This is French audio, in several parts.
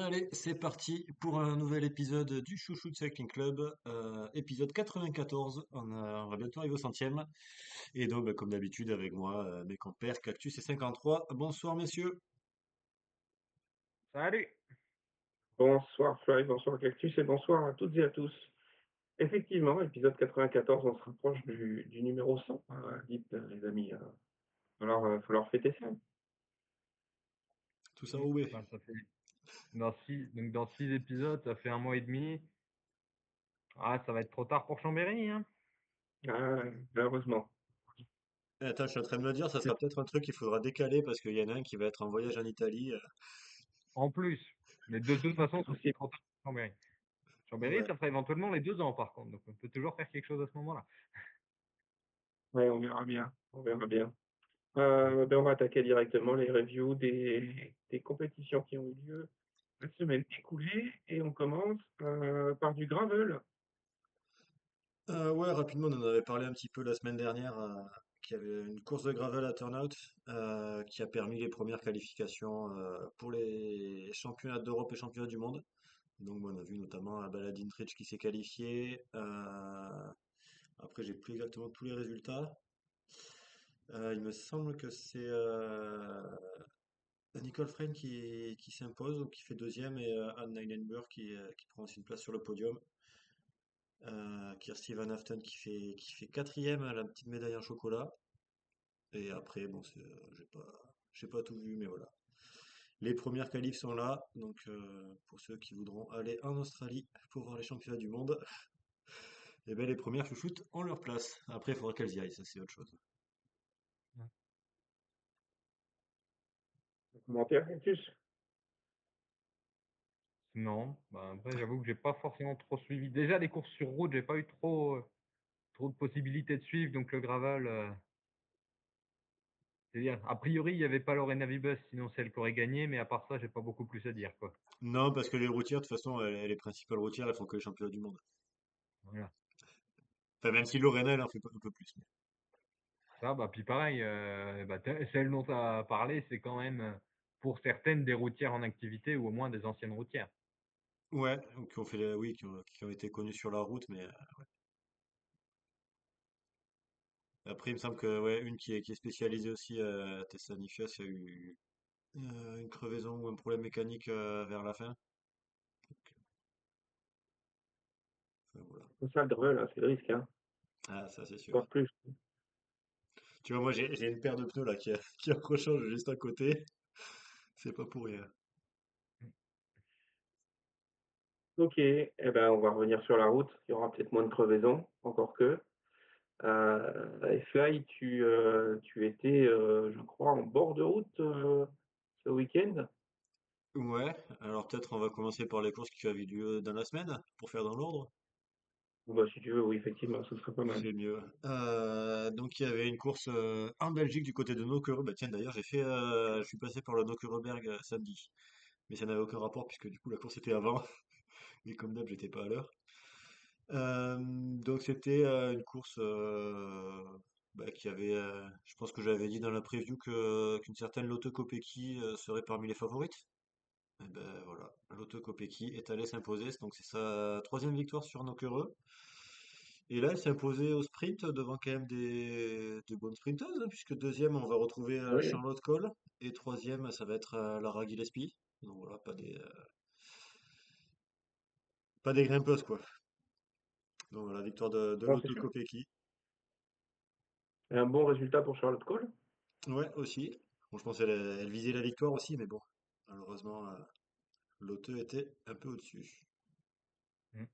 Allez, c'est parti pour un nouvel épisode du Chouchou de Cycling Club, épisode 94. On va bientôt arriver au centième. Et donc, comme d'habitude, avec moi, mes compères Cactus et 53. Bonsoir, messieurs. Salut! Bonsoir Fly, bonsoir Cactus et bonsoir à toutes et à tous. Effectivement, épisode 94, on se rapproche du numéro 100. Dites les amis, falloir fêter ça. Tout ça roulé. Ben, ça fait dans six épisodes, ça fait un mois et demi. Ah, ça va être trop tard pour Chambéry, hein. Malheureusement. Attends, je suis en train de me dire, ça sera peut-être un truc qu'il faudra décaler parce qu'il y en a un qui va être en voyage en Italie. En plus. Mais de toute façon, C'est ça va possible. être trop tard pour Chambéry. Chambéry, Ouais. ça fera éventuellement les 2 ans par contre. Donc on peut toujours faire quelque chose à ce moment-là. Ouais, on verra bien. On verra bien. On va attaquer directement les reviews des compétitions qui ont eu lieu la semaine écoulée et on commence par du gravel. Ouais, rapidement, on en avait parlé un petit peu la semaine dernière, qu'il y avait une course de gravel à Turnout, qui a permis les premières qualifications pour les championnats d'Europe et championnats du monde. Donc, bon, on a vu notamment Baladin Tric qui s'est qualifié. Après, j'ai plus exactement tous les résultats. Il me semble que c'est Nicole Frein qui s'impose ou qui fait deuxième et Anne Nijlenburg qui prend aussi une place sur le podium. Kirsty Van Afton qui fait quatrième à la petite médaille en chocolat. Et après, bon, j'ai pas tout vu, mais voilà. Les premières qualifs sont là, donc pour ceux qui voudront aller en Australie pour voir les championnats du monde, et ben les premières chouchoutes ont leur place. Après, il faudra qu'elles y aillent, ça c'est autre chose. Commentaire Cactus. Non, ben, après j'avoue que j'ai pas forcément trop suivi. Déjà les courses sur route, j'ai pas eu trop de possibilités de suivre, donc le gravel. C'est-à-dire, a priori, il n'y avait pas Lorena Vibus, sinon c'est elle qui aurait gagné, mais à part ça, j'ai pas beaucoup plus à dire, quoi. Non, parce que les routières, de toute façon, les principales routières, elles font que les championnats du monde. Voilà. Enfin, même si Lorena, elle en fait un peu plus. Ça, bah, puis pareil, celle dont tu as parlé, c'est quand même, pour certaines, des routières en activité ou au moins des anciennes routières. Ouais, qui ont fait, oui, qui ont été connus sur la route, mais après, il me semble que, ouais, une qui est spécialisée aussi à Tessa Nifias, il y a eu une crevaison ou un problème mécanique vers la fin. Enfin, voilà. C'est ça le gravel, hein, c'est le risque, hein. Ah, ça, c'est sûr. Encore plus. Tu vois, moi, j'ai une paire de pneus là qui rechange juste à côté. C'est pas pour rien. Ok, on va revenir sur la route. Il y aura peut-être moins de crevaisons, encore que. Et Fly, tu étais, je crois, en bord de route ce week-end. Ouais, alors peut-être on va commencer par les courses qui avaient lieu dans la semaine, pour faire dans l'ordre. Bah, si tu veux, oui, effectivement, ce serait pas mal. C'est mieux. Donc il y avait une course en Belgique du côté de Nokere. Bah tiens, d'ailleurs, je suis passé par le Nokereberg samedi. Mais ça n'avait aucun rapport puisque du coup la course était avant. Et comme d'hab, j'étais pas à l'heure. Donc c'était une course qui avait, je pense que j'avais dit dans la preview qu'une certaine Lotte Kopecky serait parmi les favorites. Et ben voilà, Lotte Kopecky est allée s'imposer, donc c'est sa troisième victoire sur Nokere. Et là, elle s'est imposée au sprint devant quand même de bonnes sprinteuses, hein, puisque deuxième, on va retrouver Oui, Charlotte Cole, et troisième, ça va être Lara Gillespie. Donc voilà, pas des grimpeuses quoi. Donc voilà, victoire de non, c'est Lotte sûr. Kopecky. Et un bon résultat pour Charlotte Cole. Ouais, aussi. Bon, je pense qu'elle visait la victoire aussi, mais bon, malheureusement, Lotte était un peu au-dessus. Mm.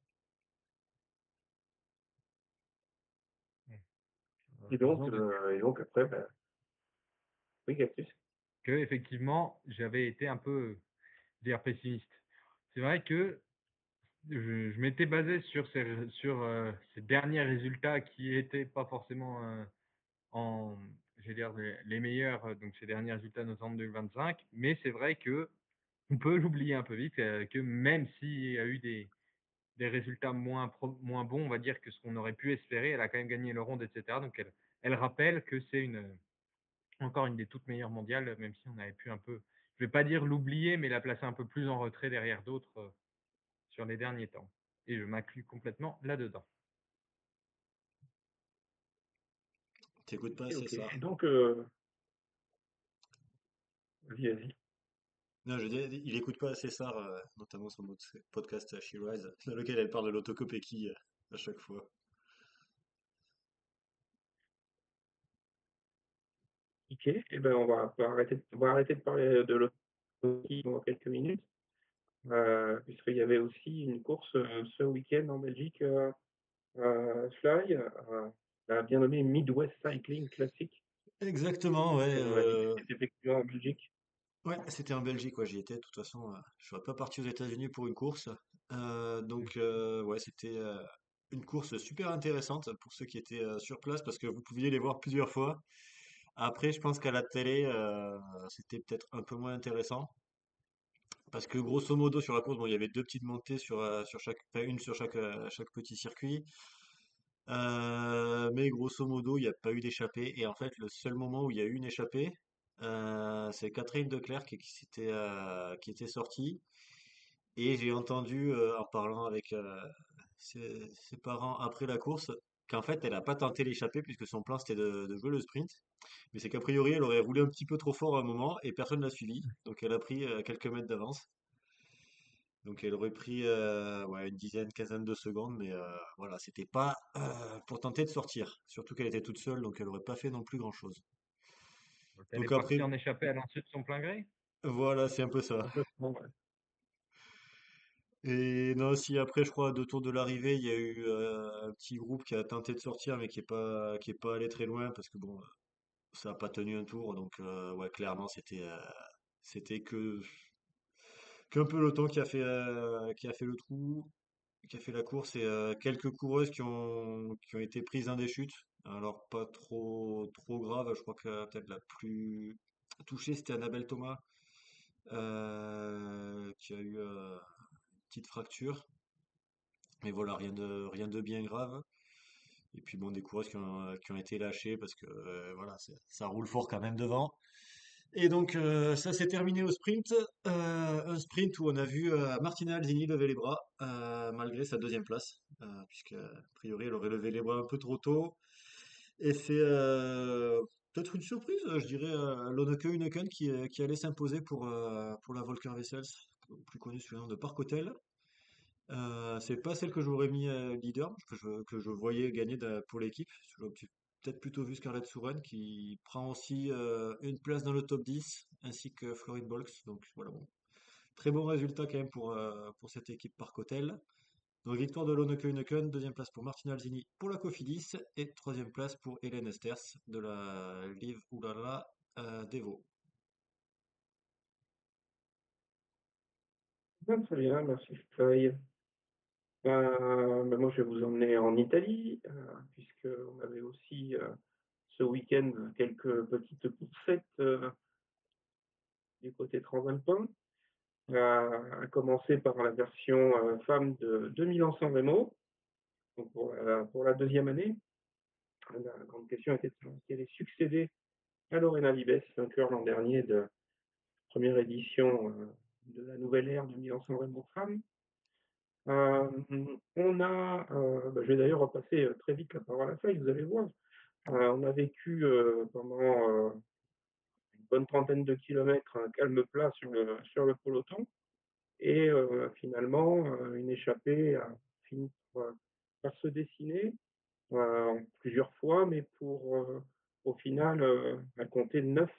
Mm. Disons Et donc après, oui, Cactus. que effectivement, j'avais été un peu, dire, pessimiste. C'est vrai que je m'étais basé sur ces derniers résultats qui étaient pas forcément en, je vais dire, les meilleurs, donc ces derniers résultats de novembre 2025. Mais c'est vrai que on peut l'oublier un peu vite, que même s'il y a eu des résultats moins bons, on va dire, que ce qu'on aurait pu espérer, elle a quand même gagné le ronde, etc. Donc elle rappelle que c'est encore une des toutes meilleures mondiales, même si on avait pu un peu je vais pas dire l'oublier, mais la placer un peu plus en retrait derrière d'autres, sur les derniers temps et je m'inclus complètement là-dedans. T'écoutes pas OK, assez OK. ça. Et donc, vas-y, vas-y. Non, je dis, il écoute pas assez ça, notamment son podcast She Rise, dans lequel elle parle de l'autocopéki à chaque fois. OK. Et ben, on va arrêter de parler de l'auto dans quelques minutes, puisqu'il y avait aussi une course, ce week-end en Belgique, Fly, la bien nommée Midwest Cycling Classic, Exactement, ouais. qui s'est effectuée en Belgique. Ouais, c'était en Belgique, ouais, j'y étais. De toute façon, je serais pas parti aux États-Unis pour une course. Mmh. Ouais, c'était une course super intéressante pour ceux qui étaient sur place parce que vous pouviez les voir plusieurs fois. Après, je pense qu'à la télé, c'était peut-être un peu moins intéressant parce que grosso modo sur la course, bon, il y avait deux petites montées sur chaque, enfin, une sur chaque petit circuit. Mais grosso modo, il n'y a pas eu d'échappée. Et en fait, le seul moment où il y a eu une échappée, c'est Catherine Declercq qui était sortie. Et j'ai entendu, en parlant avec ses parents après la course, qu'en fait, elle n'a pas tenté l'échappée puisque son plan c'était de jouer le sprint. Mais c'est qu'a priori, elle aurait roulé un petit peu trop fort à un moment et personne l'a suivi. Donc elle a pris quelques mètres d'avance. Donc elle aurait pris ouais, une dizaine, quinzaine de secondes, mais voilà, c'était pas pour tenter de sortir. Surtout qu'elle était toute seule, donc elle aurait pas fait non plus grand-chose. Donc elle est Donc partie après, en échappée à l'insu de son plein gré? voilà, c'est un peu ça. Complètement, ouais. Et non, si après, je crois, à deux tours de l'arrivée, il y a eu un petit groupe qui a tenté de sortir, mais qui est pas allé très loin parce que bon, ça a pas tenu un tour. Donc ouais, clairement, c'était qu'un peloton qui a fait le trou, qui a fait la course et quelques coureuses qui ont été prises dans des chutes. Alors pas trop grave, je crois que peut-être la plus touchée c'était Annabelle Thomas qui a eu une petite fracture. Mais voilà, rien de bien grave. Et puis bon, des coureuses qui ont été lâchées parce que voilà, ça roule fort quand même devant. Et donc ça s'est terminé au sprint, un sprint où on a vu Martina Alzini lever les bras malgré sa deuxième place, puisque a priori elle aurait levé les bras un peu trop tôt. Et c'est peut-être une surprise, je dirais, Lonneke Uneken qui allait s'imposer pour la Volker Wessels, plus connue sous le nom de Park Hotel. C'est pas celle que j'aurais mis leader, que je voyais gagner pour l'équipe. J'aurais peut-être plutôt vu Scarlett Souren qui prend aussi une place dans le top 10, ainsi que Florin Bolks. Donc voilà, bon. Très bon résultat quand même pour cette équipe par Cotel. Donc victoire de Lonneke Uneken, deuxième place pour Martina Alzini pour la Cofidis et troisième place pour Hélène Esters de la Live Oulala Devo. Bien, très bien, merci Fly. Moi, je vais vous emmener en Italie, puisqu'on avait aussi ce week-end quelques petites coursettes du côté transalpin, à commencer par la version femme de 2100 Remo, donc pour la deuxième année. La grande question était de savoir qui allait succéder à Lorena Vibes, vainqueur l'an dernier de la première édition de la nouvelle ère de 2100 Remo femmes. Je vais d'ailleurs repasser très vite la parole à Faye, vous allez voir. On a vécu pendant une bonne trentaine de kilomètres un calme plat sur le peloton et finalement une échappée a fini par se dessiner plusieurs fois, mais pour au final à compter neuf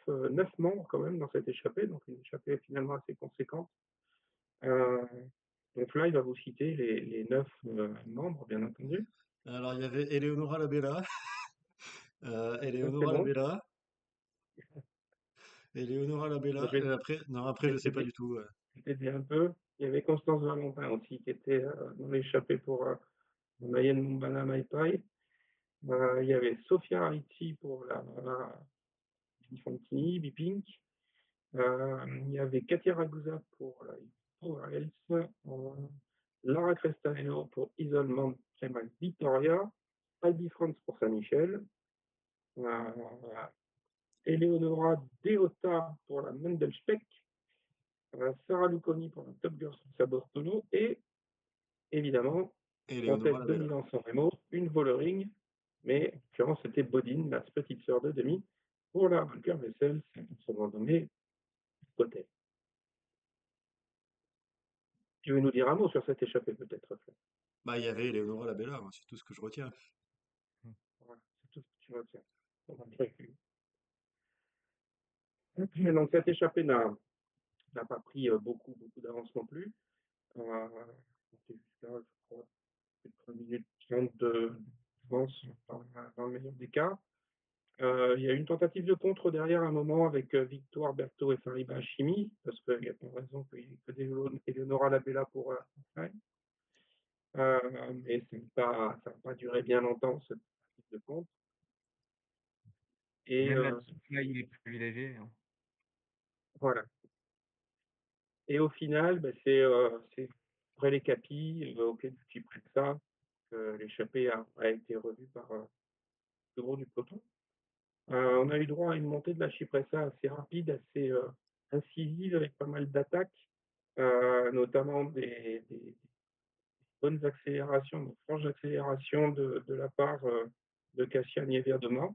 membres quand même dans cette échappée, donc une échappée finalement assez conséquente. Euh, donc là, il va vous citer les neuf membres, bien entendu. Alors il y avait Eleonora Labella, Ça, c'est Eleonora bon. Labella, Eleonora Labella. Je vais Après, non, après je sais pas t'aider du tout. t'aider un peu. Il y avait Constance Valentin aussi qui était dans l'échappée pour Mayenne Mombana Maipai. Il y avait Sofia Ariti pour la Bifantini, Bipink. Il y avait Katia Ragusa pour la Power Health. Lara Crestanello pour Isolement Primal Victoria. Albi France pour Saint-Michel. Euh, Eleonora Deota pour la Mendelspeck. Sarah Luconi pour la Top Girl Sabortono et évidemment, en Eleonora tête de Labella. Milan-San Remo, une Vollering, mais en l'occurrence c'était Bodine, la petite sœur de Demi, pour la Walker Vessel, son nom nommé Potel. Tu veux nous dire un mot sur cette échappée peut-être, Flo? Bah, il y avait Eleonora Labella, moi, c'est tout ce que je retiens. Mmh. Voilà, c'est tout ce que tu retiens. On va calculer. Donc cette échappée n'a pas pris beaucoup d'avance non plus. C'était jusqu'à, je crois, 3 minutes 30 d'avance dans le meilleur des cas. Il y a eu une tentative de contre derrière un moment avec Victoire Berthaud et Fariba Hachimi, parce qu'il n'y a pas de raison qu'il y ait que des Eleonora Labella pour Fly. Mais ça n'a pas duré bien longtemps, cette tentative de contre. Et Même la là, il est privilégié, hein. voilà. Et au final, bah, c'est après les capis auxquels tu prêtes ça, que l'échappée a été revue par le gros du peloton. On a eu droit à une montée de la Cipressa assez rapide, assez incisive, avec pas mal d'attaques, notamment des bonnes accélérations, des franches accélérations de la part de Cassia Niewiadoma.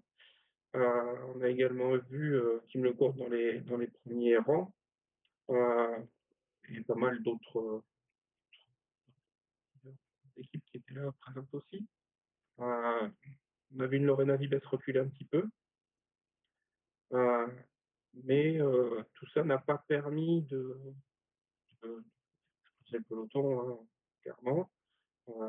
On a également vu Kim Lecourt dans les premiers rangs, euh, et pas mal d'autres équipes qui étaient là présentes aussi. On a vu une Lorena Vibes reculer un petit peu, euh, mais tout ça n'a pas permis de pousser le peloton, hein, clairement.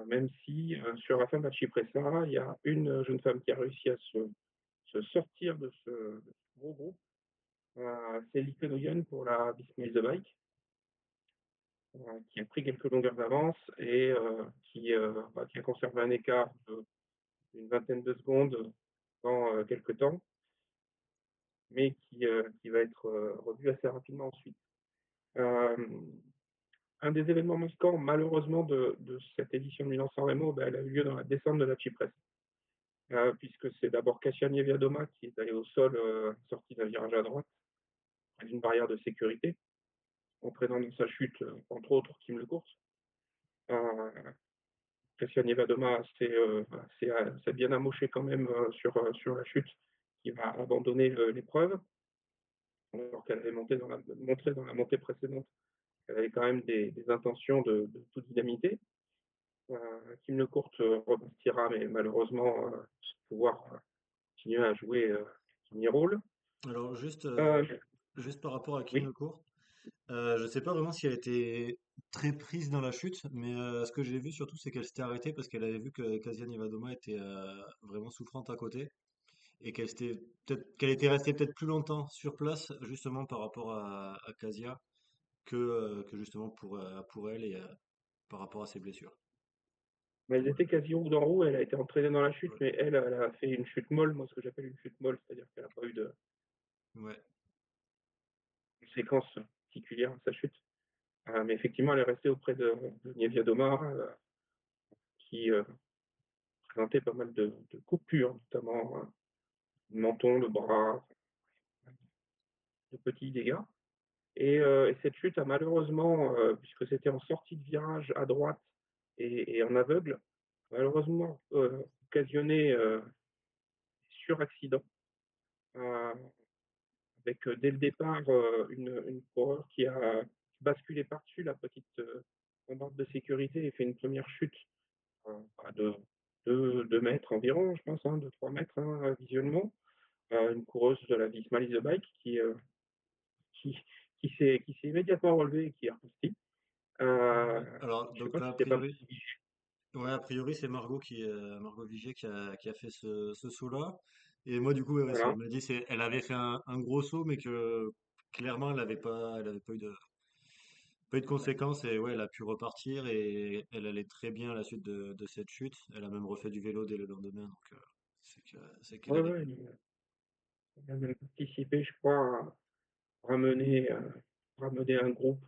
Même si sur la fin de la Cipressa, il y a une jeune femme qui a réussi à se sortir de ce gros groupe. C'est Lieke Noyen pour la Bismail The Bike, qui a pris quelques longueurs d'avance et qui a conservé un écart d'une vingtaine de secondes dans quelques temps, mais qui va être revu assez rapidement ensuite. Un des événements marquants, malheureusement, de cette édition de Milan-San Remo, elle a eu lieu dans la descente de la Cipressa. Puisque c'est d'abord Kasia Niewiadoma qui est allée au sol, sortie d'un virage à droite, près d'une barrière de sécurité, entraînant dans sa chute, entre autres, Kim Lecourt. Kasia Niewiadoma s'est bien amoché quand même sur la chute, qui va abandonner l'épreuve, alors qu'elle avait montré dans la montée précédente qu'elle avait quand même des intentions de tout dynamiter. Kim Lecourt repartira, mais malheureusement, sans pouvoir continuer à jouer son rôle. Alors, juste par rapport à Kim Oui, Lecourt, je sais pas vraiment si elle était très prise dans la chute, mais ce que j'ai vu surtout, c'est qu'elle s'était arrêtée parce qu'elle avait vu que Kasia Nevadoma était vraiment souffrante à côté et qu'elle était restée peut-être plus longtemps sur place, justement par rapport à Kasia, que justement pour elle et par rapport à ses blessures. mais elles Voilà. étaient quasi roue dans roue. Elle a été entraînée dans la chute, mais elle a fait une chute molle, moi ce que j'appelle une chute molle, c'est-à-dire qu'elle n'a pas eu de Ouais. séquence particulière à sa chute. Mais effectivement, elle est restée auprès de Niewiadoma, qui présentait pas mal de coupures, notamment le menton, le bras, de petits dégâts. Et cette chute a malheureusement, puisque c'était en sortie de virage à droite et en aveugle, malheureusement occasionné sur-accident, avec dès le départ une coureur qui a basculé par-dessus la petite rambarde de sécurité et fait une première chute de 2 mètres environ, je pense, hein, 2-3 mètres visuellement. Une coureuse de la Visma The Bike qui, qui s'est immédiatement relevée et qui est repartie. Ouais. Alors, Je sais donc pas là, si c'était pas ouais, a priori, c'est Margot Vigier qui a fait ce saut-là. Et moi, du coup, ouais, ce voilà. qu'elle m'a dit, c'est elle avait fait un gros saut, mais que clairement, elle avait pas eu de conséquences. Et ouais, elle a pu repartir et elle allait très bien à la suite de cette chute. Elle a même refait du vélo dès le lendemain. Donc, c'est qu'elle Ouais, allait ouais, bien. elle a même participé, je crois, à ramener, ramener un groupe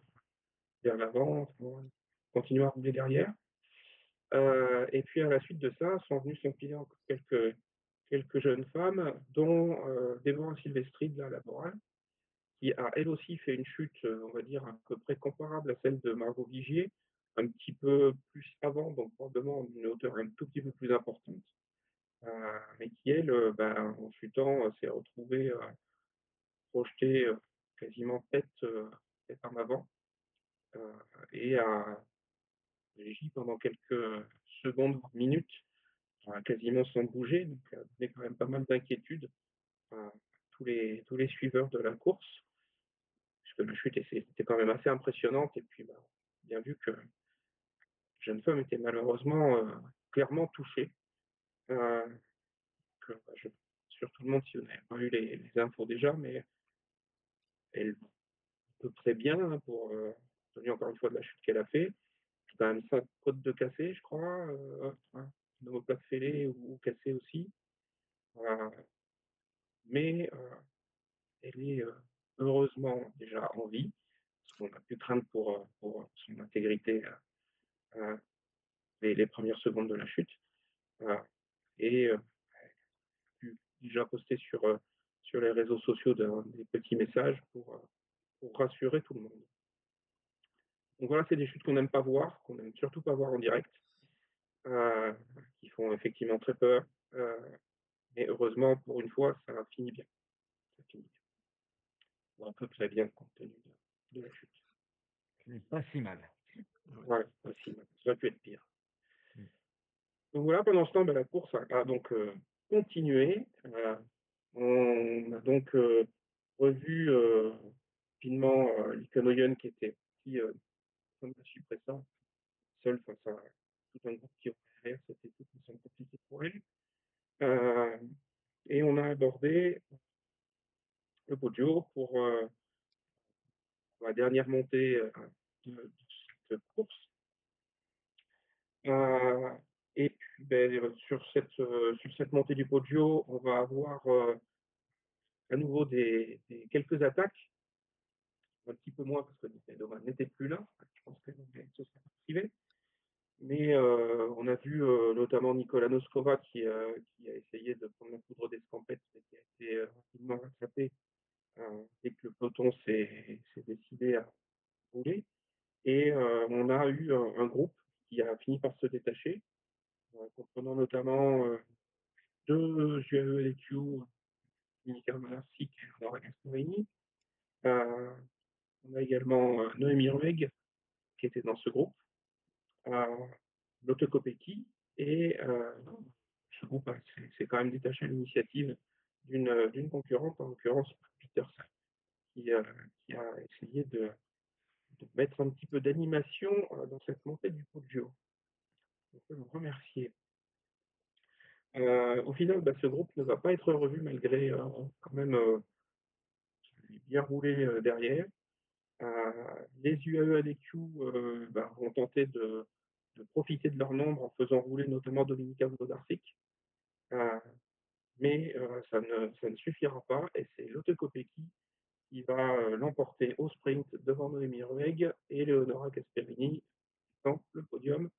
vers l'avant, pour continuer à rouler derrière. Et puis à la suite de ça, sont venus s'empiler encore quelques jeunes femmes, dont Déborah Silvestri de la Laboral, qui a elle aussi fait une chute, on va dire à peu près comparable à celle de Margot Vigier, un petit peu plus avant, donc probablement d'une hauteur un tout petit peu plus importante, mais qui elle, ben, en chutant, s'est retrouvée, projetée, quasiment tête en avant, heu et a réagi pendant quelques secondes, voire minutes, quasiment sans bouger, donc ça a donné quand même pas mal d'inquiétude à tous les suiveurs de la course, puisque la chute était quand même assez impressionnante et puis, bah, bien vu que la jeune femme était malheureusement, clairement touchée, heu, que, bah, je rassure tout le monde si vous n'avez pas eu les infos déjà, mais elle va à peu près bien, hein, compte tenu encore une fois de la chute qu'elle a fait. C'est quand même 5 côtes de cassées, je crois, hein, une omoplate fêlée ou cassée aussi, heu, mais elle est, heureusement déjà en vie, parce qu'on a pu craindre pour son intégrité, heu, les 1 secondes de la chute, heu et pu déjà poster sur les réseaux sociaux des petits messages pour rassurer tout le monde. Donc voilà, c'est des chutes qu'on n'aime pas voir, qu'on n'aime surtout pas voir en direct, heu, qui font effectivement très peur, mais heureusement, pour une fois, ça finit bien. Ça finit bien, ou à peu près bien compte tenu de la chute. Ce n'est pas si mal. Ouais. Voilà, aussi, ça aurait pu être pire. Mmh. Donc voilà, pendant ce temps, bah, la course a donc, continué. On a donc, revu, rapidement, Lee qui était parti, comme la Suppressa, seule face à tout un groupe qui roulait derrière, c'était tout aussi compliqué pour elle. Heu et on a abordé le Poggio pour, la dernière montée, de cette course. Heu et puis, beh, sur cette montée du Poggio, on va avoir, à nouveau des quelques attaques, un petit peu moins parce que Nicolò n'était plus là. Je pense qu'elle se serait retrouvée. Mais on a vu, notamment Nicola Noskova qui a essayé de prendre la poudre d'escampette, mais qui a été, rapidement rattrapée, dès que le peloton s'est décidé à rouler. Et on a eu un groupe qui a fini par se détacher, comprenant notamment, 2 UAE LQ, Monica Monarsic et Laura Gasparini. Heu, on a également, Noémie Ruegg qui était dans ce groupe, heu, Lotte Kopecky et ce groupe s'est quand même détaché à l'initiative d'une concurrente, en l'occurrence Peterson, qui, heu, qui a essayé de mettre un petit peu d'animation, dans cette montée du Poggio. On peut le remercier. Au final, bah, ce groupe ne va pas être revu malgré, quand même, bien roulé, derrière. Les UAE-LQ, bah, vont tenter de profiter de leur nombre en faisant rouler notamment Dominika Wlodarczyk, heu, mais ça ne suffira pas et c'est Lotte Kopecky qui va, l'emporter au sprint devant Noémie Ruegg et Leonora Gasperini dans le podium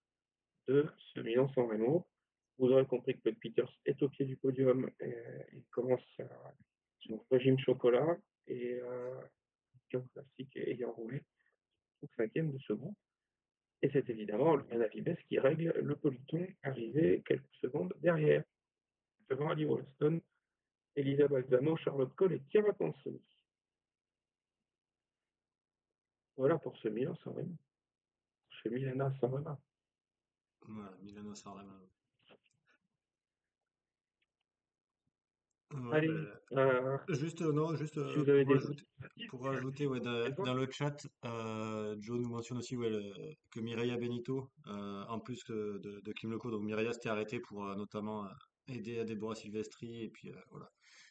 de ce Milan-San Remo. Vous aurez compris que Todd Peters est au pied du podium et il commence son régime chocolat et John Plastic ayant roulé au 5e de ce groupe. Et c'est évidemment Luana Vimes qui règle le peloton, arrivé quelques secondes derrière, devant Ali Wollaston, Elisa Balzano, Charlotte Cole et Chiara Consoni. Voilà pour ce Milan-San Remo. Chez Milana-San Remo. Voilà, Milano Sanremo. Ouais, Allez, ben, juste, non, juste si vous avez des pour rajouter ouais, dans le chat, Joe nous mentionne aussi ouais, que Mireia Benito, en plus de Kim Loko, donc Mireia s'était arrêtée pour notamment aider à Deborah Silvestri et puis voilà,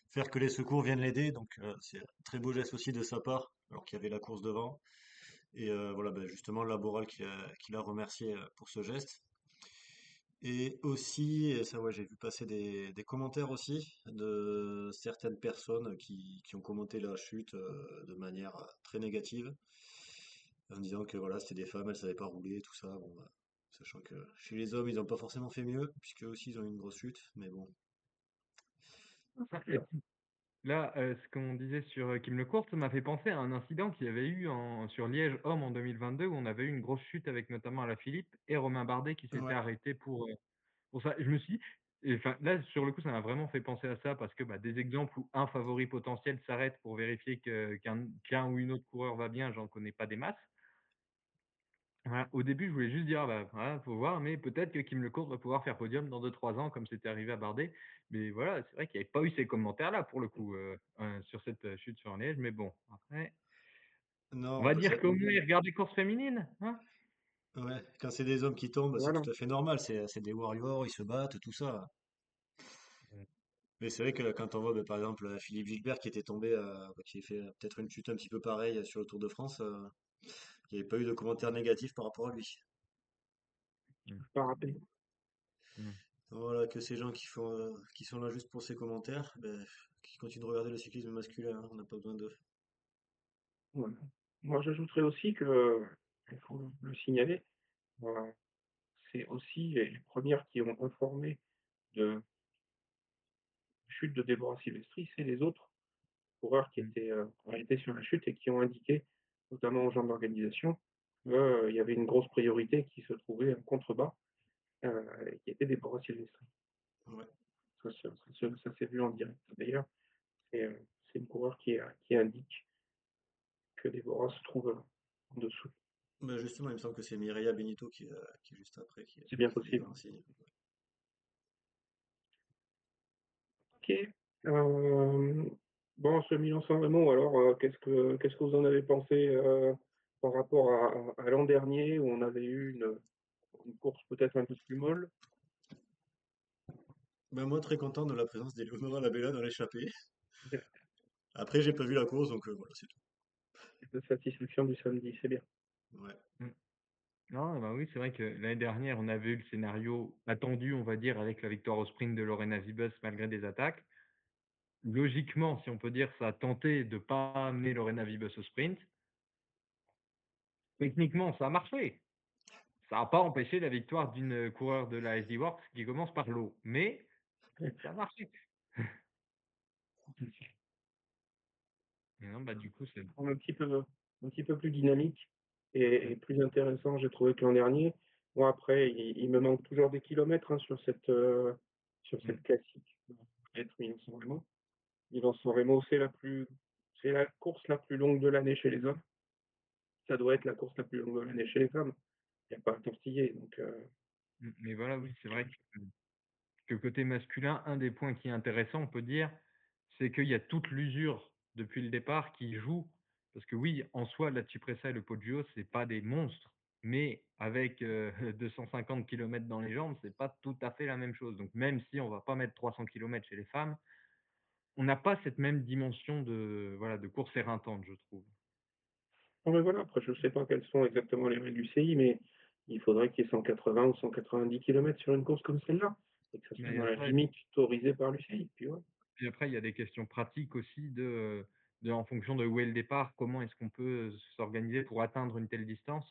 faire que les secours viennent l'aider. Donc c'est un très beau geste aussi de sa part, alors qu'il y avait la course devant. Et voilà, ben, justement, Laboral qui l'a remercié pour ce geste. Et aussi, et ça ouais, j'ai vu passer des commentaires aussi de certaines personnes qui ont commenté la chute de manière très négative, en disant que voilà, c'était des femmes, elles savaient pas rouler, tout ça. Bon, bah, sachant que chez les hommes, ils n'ont pas forcément fait mieux, puisque aussi ils ont eu une grosse chute, mais bon. là, ce qu'on disait sur, Kim LeCourt, ça m'a fait penser à un incident qu'il y avait eu sur Liège Homme en 2022 où on avait eu une grosse chute avec notamment Alaphilippe et Romain Bardet qui s'était Ouais. arrêté pour ça. Je me suis dit et enfin, là, sur le coup, ça m'a vraiment fait penser à ça parce que, bah, des exemples où un favori potentiel s'arrête pour vérifier qu'un ou une autre coureur va bien, j'en connais pas des masses. Voilà, au début, je voulais juste dire: «Ah bah, voilà, faut voir, mais peut-être que Kim LeCourt va pouvoir faire podium dans 2 3 ans comme c'était arrivé à Bardet». Mais voilà, c'est vrai qu'il n'y avait pas eu ces commentaires-là pour le coup, sur cette, chute sur neige, mais bon, après, on Non, va bah, dire comment ils regardent les courses féminines, hein? ouais, quand c'est des hommes qui tombent, bah, c'est Voilà. tout à fait normal. C'est des warriors, ils se battent, tout ça. Mmh. Mais c'est vrai que quand on voit, bah, par exemple, Philippe Gilbert qui était tombé, bah, qui a fait peut-être une chute un petit peu pareille sur le Tour de France, il n'y avait pas eu de commentaires négatifs par rapport à lui. Mmh. Pas rater. Mmh. Voilà, que ces gens qui sont là juste pour ces commentaires, ben, qui continuent de regarder le cyclisme masculin, hein, on n'a pas besoin d'eux. Ouais. Moi, j'ajouterais aussi que, il faut le signaler, heu, c'est aussi les premières qui ont informé de chute de Deborah Silvestri, c'est les autres coureurs qui Mmh. étaient, arrêtés sur la chute et qui ont indiqué, notamment aux gens de l'organisation, qu'il y avait une grosse priorité qui se trouvait en contrebas, et qui était Deborah Silvestri. Ouais. Ça s'est vu en direct d'ailleurs et c'est une coureur qui indique que Deborah se trouve, en dessous. Bah, justement, il me semble que c'est Mireia Benito qui est juste après, C'est bien qui possible. en signe. OK. Bon, ce Milan-San Remo alors, qu'est-ce que vous en avez pensé, par rapport à l'an dernier où on avait eu une course peut-être un peu plus molle? Ben, moi, très content de la présence d'Eleonora Labella dans l'échappée. Après, j'ai pas vu la course, donc voilà, c'est tout. La satisfaction du samedi, c'est bien. Ouais. Mmh. Non, bah, oui, c'est vrai que l'année dernière, on avait eu le scénario attendu, on va dire, avec la victoire au sprint de Lorena Wiebes malgré des attaques. Logiquement, si on peut dire, ça a tenté de pas amener Lorena Wiebes au sprint. Techniquement, ça a marché. Ça n'a pas empêché la victoire d'une coureure de la SD Works qui commence par l'eau, mais ça a marché. Et non, bah, du coup, c'est Un petit peu plus dynamique et plus intéressant, j'ai trouvé que l'an dernier. Bon après, il me manque toujours des kilomètres, hein, sur mmh, cette classique, être Milan-San Remo. Milan-San Remo, c'est la course la plus longue de l'année chez les hommes. Ça doit être la course la plus longue de l'année chez les femmes. Il y a pas à tortiller donc mais voilà, oui, c'est vrai que côté masculin, un des points qui est intéressant, on peut dire, c'est qu'il y a toute l'usure depuis le départ qui joue. Parce que oui, en soi, la Cipressa et le Poggio, c'est pas des monstres, mais avec 250 kilomètres dans les jambes, c'est pas tout à fait la même chose. Donc même si on va pas mettre 300 kilomètres chez les femmes, on n'a pas cette même dimension de voilà, de course éreintante, je trouve. non mais voilà, après je ne sais pas quelles sont exactement les règles du CI, mais il faudrait qu'il y ait 180 ou 190 kilomètres sur une course comme celle-là et que ça soit Mais dans la après limite autorisée par l'UCI, puis ouais. Puis après, il y a des questions pratiques aussi en fonction de où est le départ, comment est-ce qu'on peut s'organiser pour atteindre une telle distance,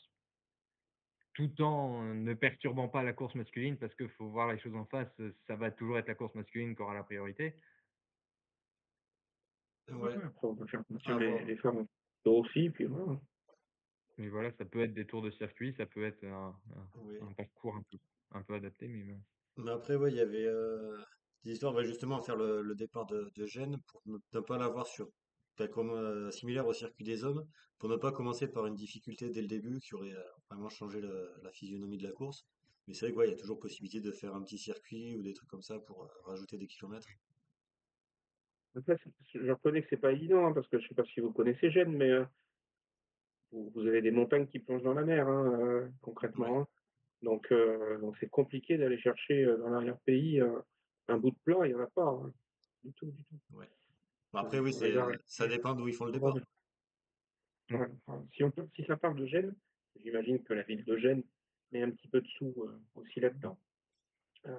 tout en ne perturbant pas la course masculine parce qu'il faut voir les choses en face, ça va toujours être la course masculine qui aura la priorité. Ouais, Ouais, ouais, après on peut faire à partir les voir. les femmes aussi, puis voilà. Mais voilà, ça peut être des tours de circuit, ça peut être Oui. un parcours un peu adapté, mais bon. Mais après, ouais, il y avait des histoires, bah, justement, faire le départ de Gênes pour ne pas l'avoir sur, bah, comme, similaire au circuit des hommes, pour ne pas commencer par une difficulté dès le début qui aurait vraiment changé la physionomie de la course. Mais c'est vrai qu'il y a toujours possibilité de faire un petit circuit ou des trucs comme ça pour rajouter des kilomètres. Après je reconnais que c'est pas évident, hein, parce que je sais pas si vous connaissez Gênes, mais vous avez des montagnes qui plongent dans la mer, hein, Ouais, concrètement, hein. Donc c'est compliqué d'aller chercher, dans l'arrière-pays, un bout de plat, il y en a pas, hein, du tout, du tout. ouais. Bon, après, oui, Les arrêts ça dépend d'où ils font le ouais, départ. Mmh, ouais, enfin, si ça part de Gênes, j'imagine que la ville de Gênes met un petit peu de sous, aussi là-dedans. Heu,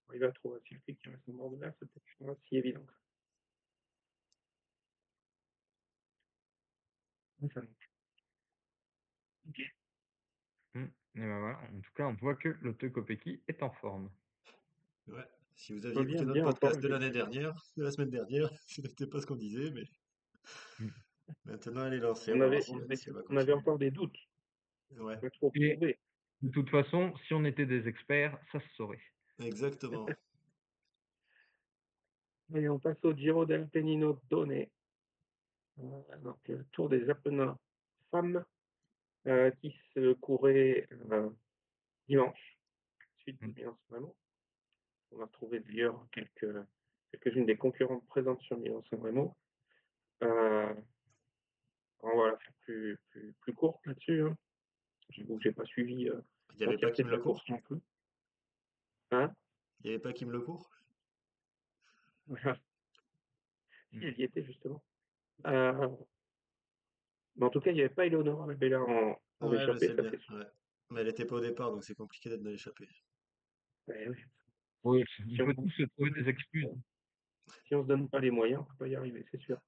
Arriver à trouver un circuit qui reste au bord de mer, c'est peut-être pas si évident que ça. Ouais, ça OK. mmh, et ben voilà, en tout cas, on voit que l'Otto Kopecky est en forme. Ouais. Si vous aviez Combien écouté notre bien encore podcast de une l'année équipe. dernière, de la semaine dernière, ce n'était pas ce qu'on disait, mais Mmh. maintenant elle est lancée. On On va voir avait, si, on avait, si elle va on avait continuer. encore des doutes, Ouais, pas trop Et prouvé. de toute façon, si on était des experts, ça se saurait. exactement. Allez, on passe au Giro del Pennino Donné, donc Tour des Apennins femmes, qui se courait dimanche, suite Mmh. de Milan-San Remo. On a retrouvé d'ailleurs quelques-unes des concurrentes présentes sur Milan-San Remo. Euh, on va la faire plus courte là-dessus, hein. J'avoue que j'ai pas suivi Il n'y avait pas l'entièreté Kim de la course Lecourt? non plus. Hein? Il n'y avait pas Kim Lecourt? Voilà. Mmh. Si, elle y était justement. Euh, mais en tout cas, il n'y avait pas Eleonora Bella en Ouais, je échappée, sais ça bien. c'est sûr. Ouais. Mais elle était pas au départ, donc c'est compliqué d'être dans l'échappée. Ouais, oui. Oui, on Si on peut tous se trouver des excuses. si on se donne pas les moyens, on peut pas y arriver, c'est sûr.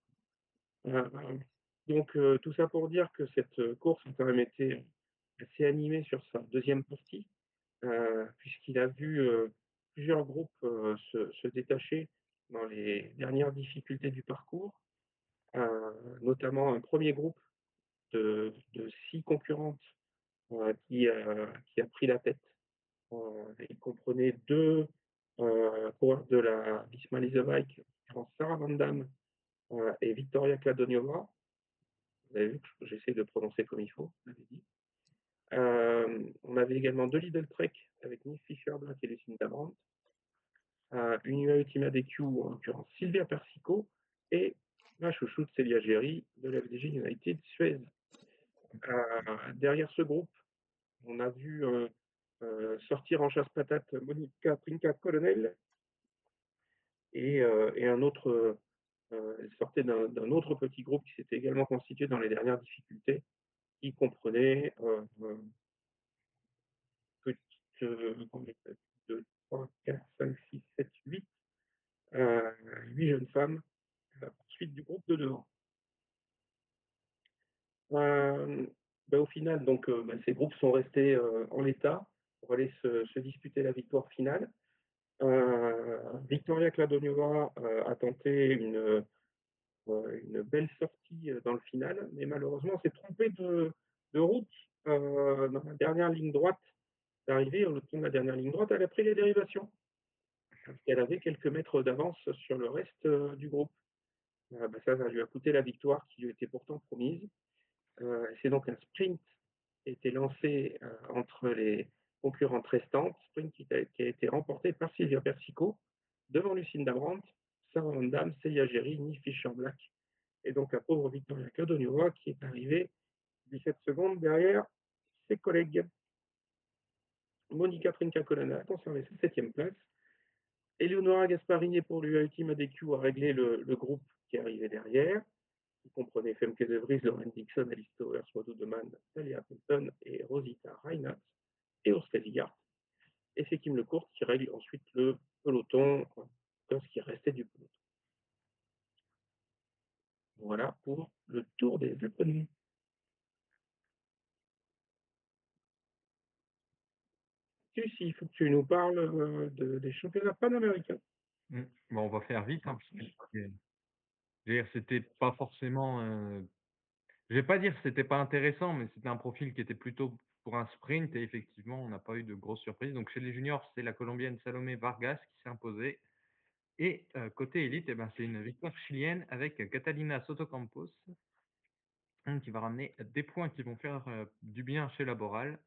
Euh, donc tout ça pour dire que cette course a quand même été assez animée sur sa deuxième partie, puisqu'il a vu plusieurs groupes se détacher dans les dernières difficultés du parcours, notamment un premier groupe de 6 concurrentes qui a pris la tête. Il comprenait deux coureurs de la Visma Leasebike, Sarah Van Damme et Victoria Kladoniova. Vous avez vu que j'essaie de prononcer comme il faut, je l'avais dit. On avait également deux Lidl Trek avec Nick Fischer Black et Lucinda Brandt. Une UAE Team ADQ, en l'occurrence Sylvia Persico, et la chouchoute Célia Géry de l'FDJ United Suez. Derrière ce groupe, on a vu sortir en chasse-patate Monica Trinca Colonel et un autre, elle sortait d'un autre petit groupe qui s'était également constitué dans les dernières difficultés, qui comprenait petites, de 3, 4, 5, 6, 7, 8, 8 jeunes femmes à la poursuite du groupe de devant. Au final, donc, ces groupes sont restés en l'état pour aller se disputer la victoire finale. Victoria Kladoniova a tenté une belle sortie dans le final, mais malheureusement s'est trompée de route dans la dernière ligne droite d'arrivée. Au tour de la dernière ligne droite, elle a pris les dérivations, parce qu'elle avait quelques mètres d'avance sur le reste du groupe. Ça lui a coûté la victoire qui lui était pourtant promise. C'est donc un sprint qui a été lancé entre les concurrentes restantes, sprint qui a été remporté par Sylvia Persico, devant Lucinda Brandt, Sarah Van Damme, Célia Géry, Nick Fischer Black, et donc la pauvre Victoria Kladoniova qui est arrivée 17 secondes derrière ses collègues. Monica Trinca-Colonna a conservé sa 7e place. Eleonora Gasparini pour l'UAE Team ADQ a réglé le groupe qui est arrivé derrière, qui comprenait Femke de Vries, Lauren Dixon, Alice Towers, Rodou Deman, Talia Appleton et Rosita Reinhardt et Urs Zigart. Et c'est Kim Lecourt qui règle ensuite le peloton, ce qui restait du peloton. Voilà pour le tour des Apennins. Si, il faut que tu nous parles des championnats panaméricains. Mmh. Bon, on va faire vite, hein, parce que je veux dire, c'était pas forcément, je vais pas dire que c'était pas intéressant, mais c'était un profil qui était plutôt pour un sprint et effectivement, on n'a pas eu de grosses surprises. Donc chez les juniors, c'est la colombienne Salomé Vargas qui s'est imposée et côté élite, eh ben, c'est une victoire chilienne avec Catalina Sotocampos, qui va ramener des points qui vont faire, du bien chez Laboral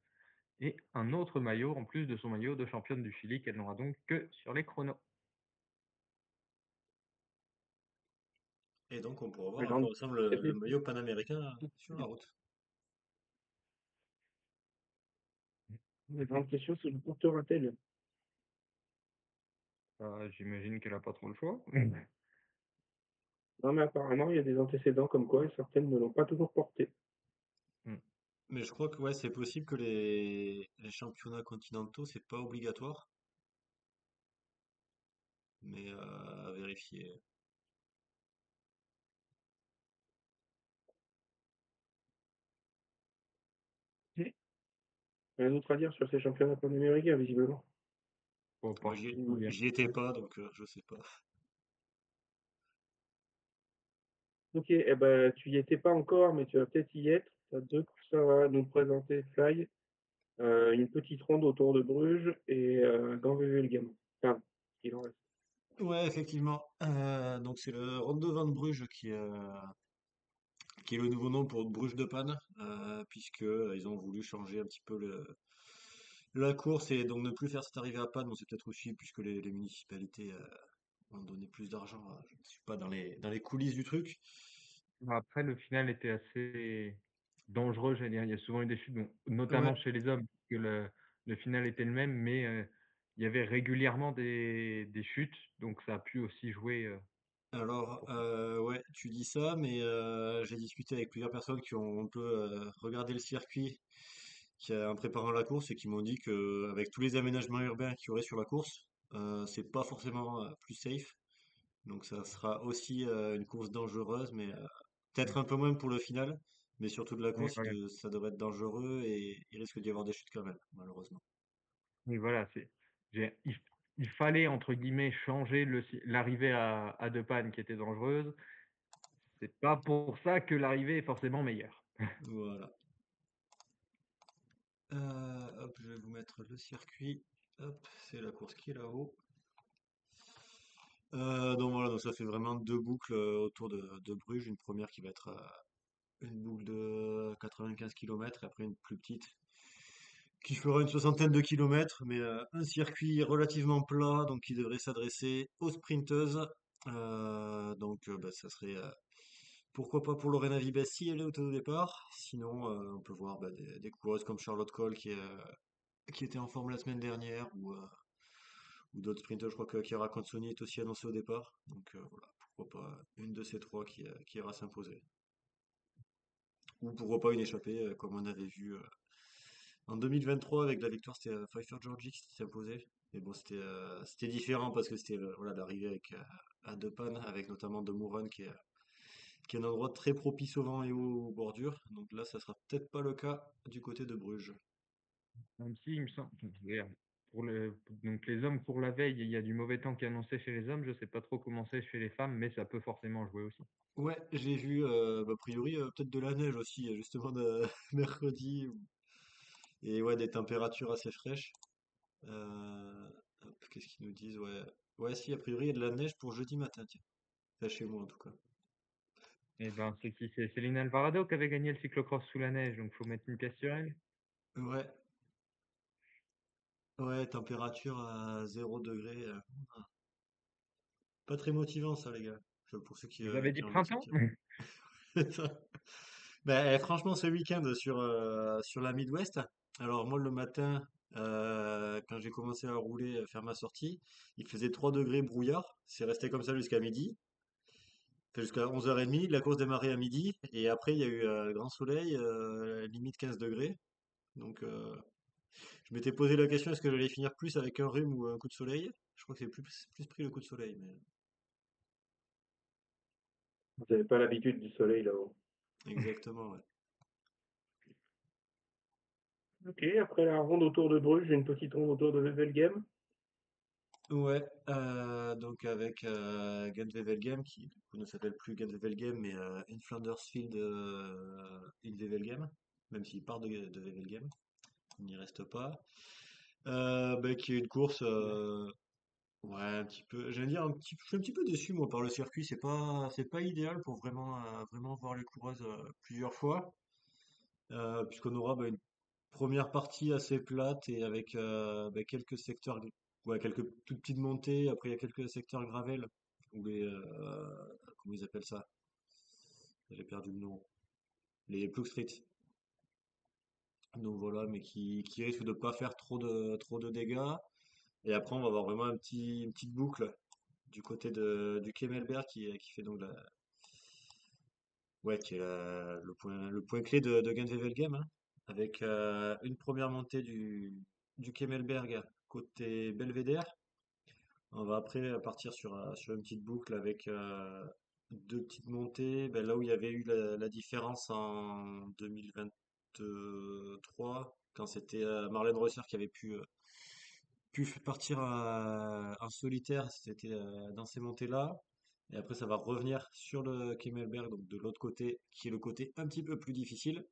et un autre maillot en plus de son maillot de championne du Chili qu'elle n'aura donc que sur les chronos. Et donc on pourra La voir à quoi grande, ressemble c'est le des- maillot panaméricain sur la route. la grande question, c'est le portera-t-elle? J'imagine qu'elle a pas trop le choix. Non, mais apparemment, il y a des antécédents comme quoi certaines ne l'ont pas toujours porté. Mmh. Mais je crois que ouais, c'est possible que les championnats continentaux, c'est pas obligatoire, mais à vérifier. Il y a d'autres à dire sur ces championnats panaméricains, visiblement. pas Moi, particulièrement. j'y étais pas, donc je sais pas. Ok, eh ben, tu y étais pas encore, mais tu vas peut-être y être. Ça va nous présenter Fly, une petite ronde autour de Bruges et Gand-Wevelgem. Enfin, il en reste. Ouais, effectivement. Donc c'est le Ronde van Bruges qui est le nouveau nom pour Bruges de Panne, puisque ils ont voulu changer un petit peu la course et donc ne plus faire cette arrivée à Panne. Bon, c'est peut-être aussi puisque les municipalités ont donné plus d'argent. Je ne suis pas dans les coulisses du truc. Après, le final était assez dangereux, j'allais dire. Il y a souvent eu des chutes, bon, notamment Ouais. chez les hommes, que le final était le même, mais il y avait régulièrement des chutes, donc ça a pu aussi jouer. Alors, Pour- ouais, tu dis ça, mais j'ai discuté avec plusieurs personnes qui ont un peu regardé le circuit en préparant la course et qui m'ont dit que avec tous les aménagements urbains qu'il y aurait sur la course, c'est pas forcément plus safe. Donc ça sera aussi une course dangereuse, mais peut-être un peu moins pour le final, mais surtout de la Oui, course, voilà. ça devrait être dangereux et il risque d'y avoir des chutes quand même, malheureusement. Oui, voilà, il fallait, entre guillemets, changer l'arrivée à Deux Pannes qui était dangereuse. C'est pas pour ça que l'arrivée est forcément meilleure. Voilà. Hop, je vais vous mettre le circuit. Hop, c'est la course qui est là-haut. Donc voilà, donc ça fait vraiment deux boucles autour de Bruges. Une première qui va être une boucle de 95 km et après une plus petite qui fera une soixantaine de kilomètres, mais un circuit relativement plat, donc qui devrait s'adresser aux sprinteuses. Donc ça serait pourquoi pas pour Lorena Vibes si elle est au départ. Sinon, on peut voir des coureuses comme Charlotte Cole qui était en forme la semaine dernière ou d'autres sprinters. Je crois que Chiara Consoni est aussi annoncée au départ. Donc voilà, pourquoi pas une de ces trois qui ira s'imposer. Ou pourquoi pas une échappée, comme on avait vu en 2023 avec la victoire, c'était Pfeiffer Georgi qui s'est imposé. Mais bon, c'était différent parce que c'était voilà, l'arrivée avec à deux pannes, avec notamment De Meuron qui est un endroit très propice au vent et aux bordures. Donc là, ça sera peut-être pas le cas du côté de Bruges. Même si, il me semble, d'ailleurs, donc les hommes pour la veille, il y a du mauvais temps qui est annoncé chez les hommes. Je sais pas trop comment c'est chez les femmes, mais ça peut forcément jouer aussi. Ouais, j'ai vu, a priori, peut-être de la neige aussi, justement, de mercredi. Et ouais, des températures assez fraîches. Hop, qu'est-ce qu'ils nous disent? Ouais, ouais, si, a priori, il y a de la neige pour jeudi matin, tiens. Enfin, chez moi, en tout cas. Et ben, c'est qui? C'est Céline Alvarado qui avait gagné le cyclocross sous la neige, donc faut mettre une pièce sur elle. Ouais, ouais, température à 0 degré. Pas très motivant, ça, les gars. Pour ceux Vous avez dit qui ont envie de printemps? sortir. Ben, franchement, ce week-end sur la Midwest, alors moi le matin, quand j'ai commencé à rouler, faire ma sortie, il faisait 3 degrés brouillard. C'est resté comme ça jusqu'à midi, enfin, jusqu'à 11h30. La course démarrait à midi et après il y a eu grand soleil, limite 15 degrés. Donc je m'étais posé la question est-ce que j'allais finir plus avec un rhume ou un coup de soleil? Je crois que c'est plus pris le coup de soleil, mais Vous n'avez pas l'habitude du soleil là-haut. exactement, ouais. Ok, après la ronde autour de Bruges, une petite ronde autour de Wevelgem. Ouais, donc avec Gent-Wevelgem, qui du coup ne s'appelle plus Gent-Wevelgem, mais In Flandersfield in Wevelgem, même s'il part de Wevelgem, il n'y reste pas. Qui est une course, ouais, un petit peu, j'allais dire, je suis un petit peu déçu moi par le circuit, c'est pas idéal pour vraiment voir les coureuses plusieurs fois, puisqu'on aura une première partie assez plate et avec quelques secteurs, ouais, quelques toutes petites montées. Après, il y a quelques secteurs gravel ou comment ils appellent ça? J'ai perdu le nom. Les Plug Street. Donc voilà, mais qui risquent de pas faire trop de dégâts. Et après, on va avoir vraiment une petite boucle du côté du Kemmelberg qui fait donc ouais, qui est le point clé de Gent-Wevelgem, hein, avec une première montée du Kemmelberg côté Belvédère. On va après partir sur une petite boucle avec deux petites montées. Ben, là où il y avait eu la différence en 2023, quand c'était Marlène Reusser qui avait pu partir en solitaire, c'était dans ces montées-là. Et après, ça va revenir sur le Kemmelberg, donc de l'autre côté, qui est le côté un petit peu plus difficile.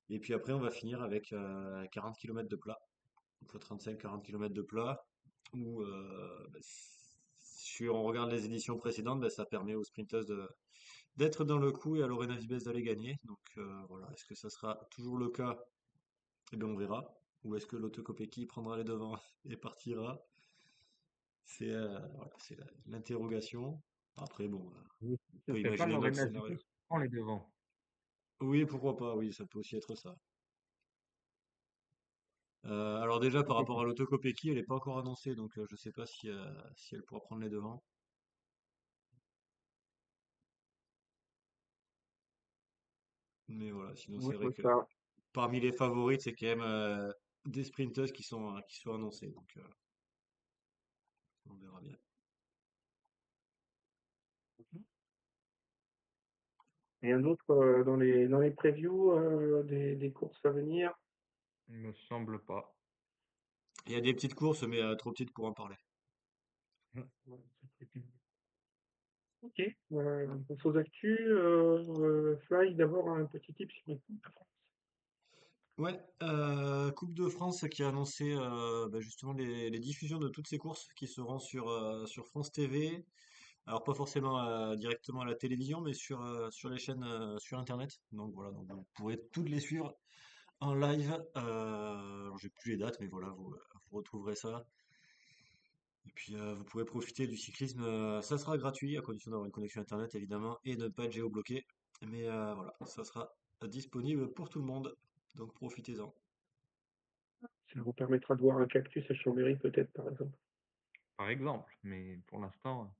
Et puis après, on va finir avec 40 km de plat. Donc 35-40 km de plat. Où, bah, si on regarde les éditions précédentes, bah, ça permet aux sprinters d'être dans le coup et à Lorena Vibes d'aller gagner. Donc voilà, est-ce que ça sera toujours le cas? Eh bien, on verra. Ou est-ce que l'Auto Kopecky prendra les devants et partira? Voilà, c'est l'interrogation. Après, bon, Oui, on ce peut serait pas imaginer notre Lorena scénario. Vitus qui prend les devants. Oui, pourquoi pas, oui, ça peut aussi être ça. Alors déjà, par rapport à l'Auto Kopecky, elle n'est pas encore annoncée, donc je sais pas si elle pourra prendre les devants. Mais voilà, sinon Moi, c'est je vrai vois que ça. parmi les favorites, c'est quand même des sprinteuses qui sont annoncées, donc on verra bien. Et un autre dans les previews des courses à venir. Il me semble pas. Il y a des petites courses, mais trop petites pour en parler. Ouais, c'est prévu. Ok, on passe aux actus. Fly, d'abord un petit tip sur les Coupes de France. Ouais, Coupe de France qui a annoncé bah, justement les diffusions de toutes ces courses qui seront sur France TV. Alors pas forcément directement à la télévision, mais sur les chaînes sur Internet. Donc voilà, donc vous pourrez toutes les suivre en live. Alors j'ai plus les dates, mais voilà, vous retrouverez ça. Et puis vous pourrez profiter du cyclisme. Ça sera gratuit à condition d'avoir une connexion Internet évidemment et de ne pas être géobloqué. Mais voilà, ça sera disponible pour tout le monde. Donc profitez-en. Ça vous permettra de voir un cactus à Chambéry, peut-être, par exemple. Par exemple, mais pour l'instant,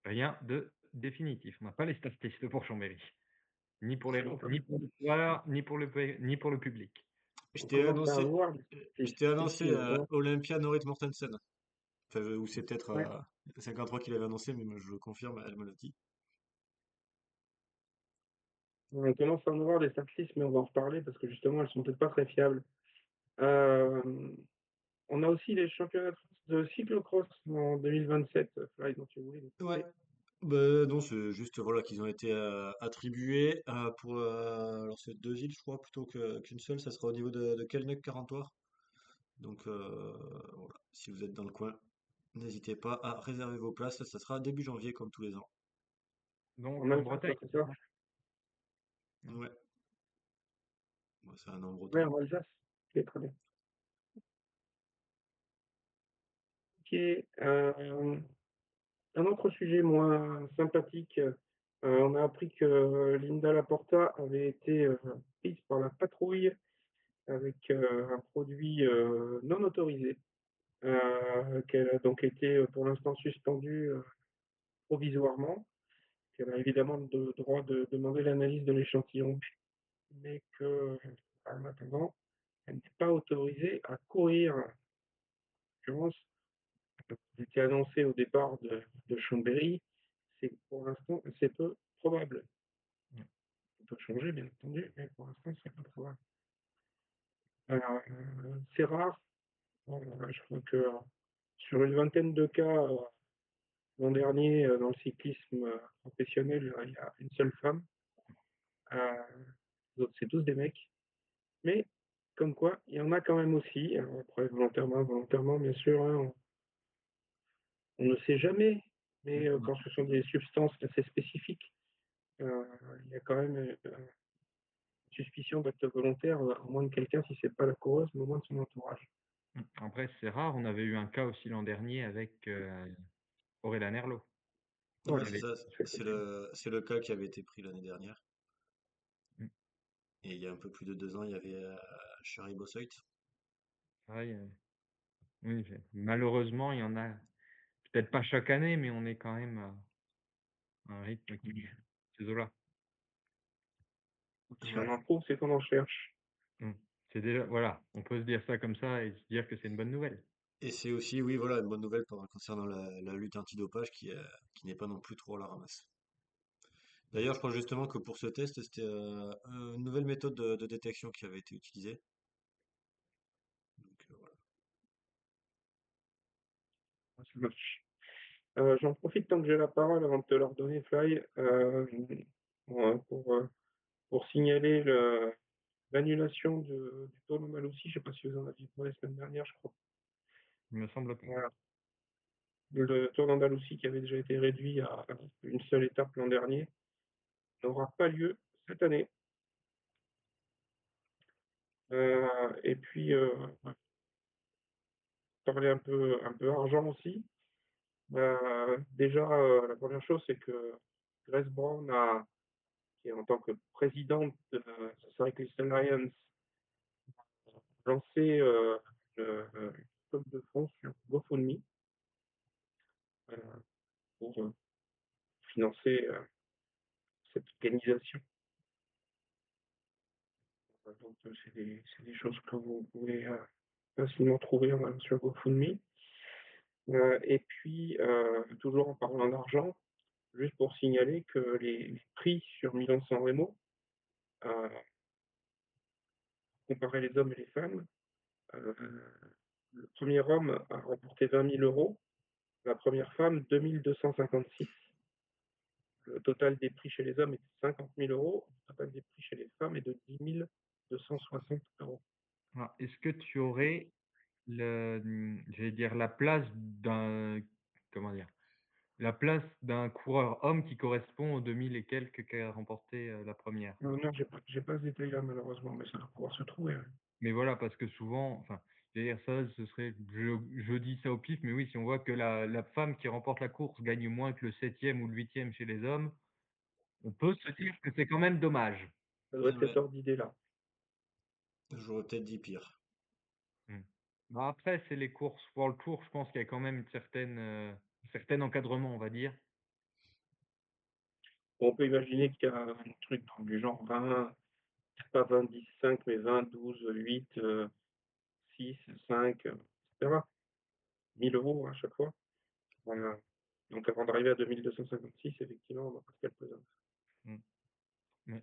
rien de définitif. On n'a pas les statistiques pour Chambéry, ni pour les, ni pour les joueurs, ni pour le public. Je On t'ai commence à annoncé, avoir je des t'ai annoncé statistiques, hein. Olympia Norit Mortensen. Enfin, ou c'est peut-être Ouais, 53 qu'il avait annoncé, mais moi, je le confirme, elle me l'a dit. on commence à en avoir des statistiques, mais on va en reparler parce que justement, elles sont peut-être pas très fiables. Euh, on a aussi les championnats de France de cyclocross en 2027, Fly, dont tu voulais nous Ouais. parler. Bah, non, c'est juste voilà qu'ils ont été attribués pour alors c'est deux îles, je crois, plutôt qu'une seule. Ça sera au niveau de Kellnec Carantoir. Donc voilà, si vous êtes dans le coin, n'hésitez pas à réserver vos places. Ça sera début janvier comme tous les ans. Donc En en Alsace, Bretagne. c'est ça? Ouais, bon, c'est un nom Ouais, breton. en Alsace. Ok, très bien. Ok, un autre sujet moins sympathique. On a appris que Linda Laporta avait été prise par la patrouille avec un produit non autorisé, qu'elle a donc été pour l'instant suspendue provisoirement, qu'elle a évidemment le droit de demander l'analyse de l'échantillon, mais que, en attendant, elle n'est pas autorisée à courir. En l'occurrence, ce qui est annoncé au départ de Chambéry, c'est que pour l'instant, c'est peu probable. Ça peut changer, bien entendu, mais pour l'instant, c'est peu probable. C'est rare. Je crois que sur une vingtaine de cas l'an dernier dans le cyclisme professionnel, il y a une seule femme. Les autres, c'est tous des mecs. Mais comme quoi, il y en a quand même aussi. Alors après, volontairement, involontairement, bien sûr, hein, on ne sait jamais. Mais quand ce sont des substances assez spécifiques, euh, il y a quand même une suspicion d'acte volontaire, au moins de quelqu'un, si c'est pas la coureuse, mais au moins de son entourage. Après, c'est rare. On avait eu un cas aussi l'an dernier avec Aurélien Erlot. Ouais, Ouais, Qui c'est avait... ça. c'est possible. C'est le cas qui avait été pris l'année dernière. Mm. Et il y a un peu plus de 2 ans, il y avait Shari Bossoit. Pareil, oui, malheureusement, il y en a peut-être pas chaque année, mais on est quand même à un rythme qui ces eaux-là. Si Ouais. on en trouve, c'est qu'on en cherche. Mm. C'est déjà, voilà, on peut se dire ça comme ça et se dire que c'est une bonne nouvelle. Et c'est aussi, oui, voilà, une bonne nouvelle concernant la lutte antidopage qui n'est pas non plus trop à la ramasse. D'ailleurs, je crois justement que pour ce test, c'était une nouvelle méthode de détection qui avait été utilisée. Donc, voilà. Ça marche. J'en profite tant que j'ai la parole avant de te la redonner, Fly, ouais, pour signaler l'annulation du tournoi Malouci. Je sais pas si vous en aviez parlé la semaine dernière, je crois. Il me semble pas. Voilà. Le Tour d'Andalousie, qui avait déjà été réduit à une seule étape l'an dernier, n'aura pas lieu cette année. Et puis, parler un peu argent aussi. Déjà, la première chose, c'est que Grace Brown qui est en tant que présidente de Cyclist Alliance, lancé une somme de fonds sur GoFundMe euh, pour financer cette organisation. Donc, c'est des choses que vous pouvez facilement trouver sur GoFundMe. Et puis, toujours en parlant d'argent, juste pour signaler que les prix sur Milan-San Remo, euh, comparer les hommes et les femmes, euh, le premier homme a remporté 20 000 euros, la première femme 2 256. Le total des prix chez les hommes est de 50 000 euros, le total des prix chez les femmes est de 10 260 euros. Alors, est-ce que tu aurais j'allais dire la place comment dire? La place d'un coureur homme qui correspond aux 2000 et quelques qu'a remporté, la première. Non, j'ai pas ce détail-là malheureusement, mais ça va pouvoir se trouver. Ouais. Mais voilà, parce que souvent, enfin, j'allais dire ça, ce serait je dis ça au pif, mais oui, si on voit que la femme qui remporte la course gagne moins que le 7e ou le 8e chez les hommes, on peut se dire que c'est quand même dommage. Ça doit être Ouais, cet ordre d'idée-là. j'aurais peut-être dit pire. Mmh. Bah, après, c'est les courses World Tour, je pense qu'il y a quand même une certaine, certain encadrement, on va dire. Bon, on peut imaginer qu'il y a un truc dans du genre 20, pas 20, 10, 5, mais 20, 12, 8, 6, 5, etc. 1000 euros à chaque fois. Voilà. Donc avant d'arriver à 2256, effectivement, on va pas se calculer. Mmh. Mais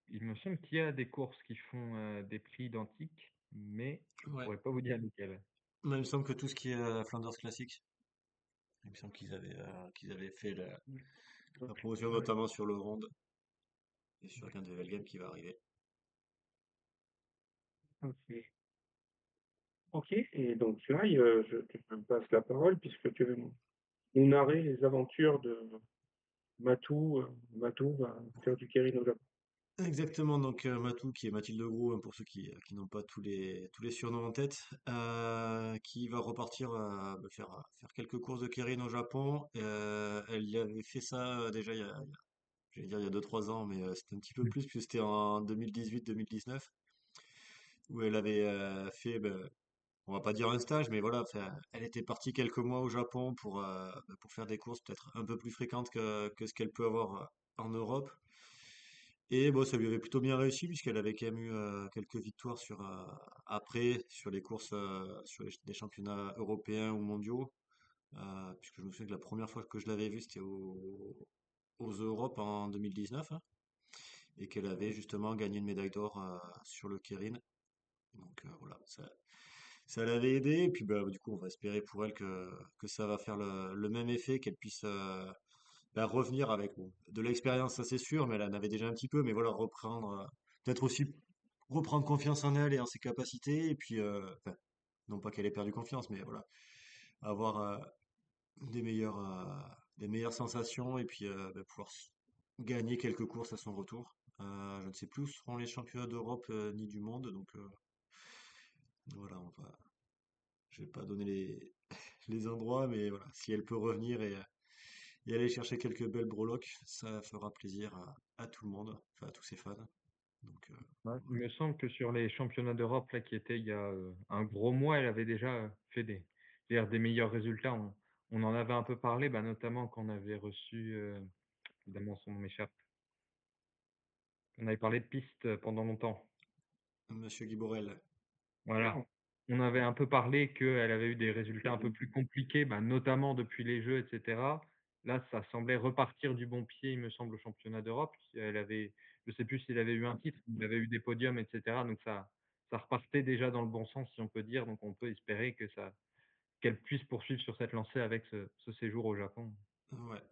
il me semble qu'il y a des courses qui font, des prix identiques, mais je Ouais. pourrais pas vous dire lesquelles. Moi, il me semble que tout ce qui est Flanders Classic, il me semble qu'ils avaient fait la Donc, promotion ouais, notamment sur le Ronde et sur Gand Wevelgem qui va arriver. ok. Ok, et donc là, je te passe la parole puisque tu veux nous narrer les aventures de Matou. Matou va faire du keirin au Japon. Exactement, donc Matou, qui est Mathilde Gros, hein, pour ceux qui n'ont pas tous les surnoms en tête, qui va repartir faire quelques courses de keirin au Japon. Elle y avait fait ça déjà j'allais dire il y a 2-3 ans, mais c'était un petit peu Mmh. plus, puisque c'était en 2018-2019, où elle avait fait, ben, on va pas dire un stage, mais voilà, enfin, elle était partie quelques mois au Japon pour faire des courses peut-être un peu plus fréquentes que ce qu'elle peut avoir en Europe. Et bon, ça lui avait plutôt bien réussi puisqu'elle avait quand même eu quelques victoires après sur les courses sur des championnats européens ou mondiaux. Puisque je me souviens que la première fois que je l'avais vue, c'était aux Europes en 2019, hein, et qu'elle avait justement gagné une médaille d'or sur le Keirin. Donc voilà, ça l'avait aidé. Et puis bah, du coup, on va espérer pour elle que ça va faire le même effet, qu'elle puisse revenir avec bon, de l'expérience, ça c'est sûr, mais elle en avait déjà un petit peu, mais voilà, reprendre, peut-être aussi reprendre confiance en elle et en ses capacités, et puis, enfin, non pas qu'elle ait perdu confiance, mais voilà, avoir des meilleures, des meilleures sensations, et puis pouvoir gagner quelques courses à son retour. Je ne sais plus où seront les championnats d'Europe ni du monde, donc voilà, je vais pas donner les endroits, mais voilà, si elle peut revenir et aller chercher quelques belles breloques, ça fera plaisir à tout le monde, enfin à tous ses fans. Donc Ouais, il voilà. me semble que sur les championnats d'Europe là qui étaient il y a, un gros mois, elle avait déjà, fait des meilleurs résultats. On en avait un peu parlé, bah, notamment quand on avait reçu, évidemment son nom m'échappe. On avait parlé de pistes, pendant longtemps. Monsieur Guy Borel. Voilà. Ah, On avait un peu parlé qu'elle avait eu des résultats un peu plus compliqués, bah, notamment depuis les Jeux et cetera. Là, ça semblait repartir du bon pied, il me semble, au championnat d'Europe. Elle avait je sais plus s'il avait eu un titre, mais il avait eu des podiums et cetera, donc ça repartait déjà dans le bon sens, si on peut dire, donc on peut espérer que qu'elle puisse poursuivre sur cette lancée avec ce séjour au Japon. Ouais,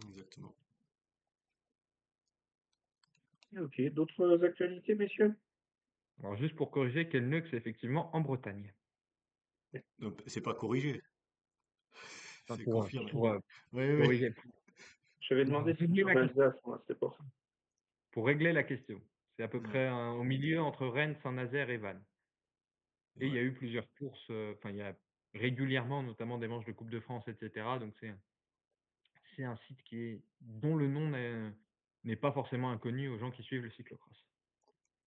exactement. Ok, d'autres actualités, messieurs? Alors juste pour corriger, Kelneux, c'est effectivement en Bretagne. Donc, c'est pas corrigé, Enfin, c'est confirmé. pour, Oui, oui, oui. corriger, J'avais pour demandé si régler c'était en la question. Alsace, moi, c'était pour ça. Pour régler la question. C'est à peu Ouais, près au milieu entre Rennes, Saint-Nazaire et Vannes. Et il y ouais. a eu plusieurs courses, enfin il y a régulièrement notamment des manches de Coupe de France, et cetera. Donc c'est un site dont le nom n'est pas forcément inconnu aux gens qui suivent le cyclocross.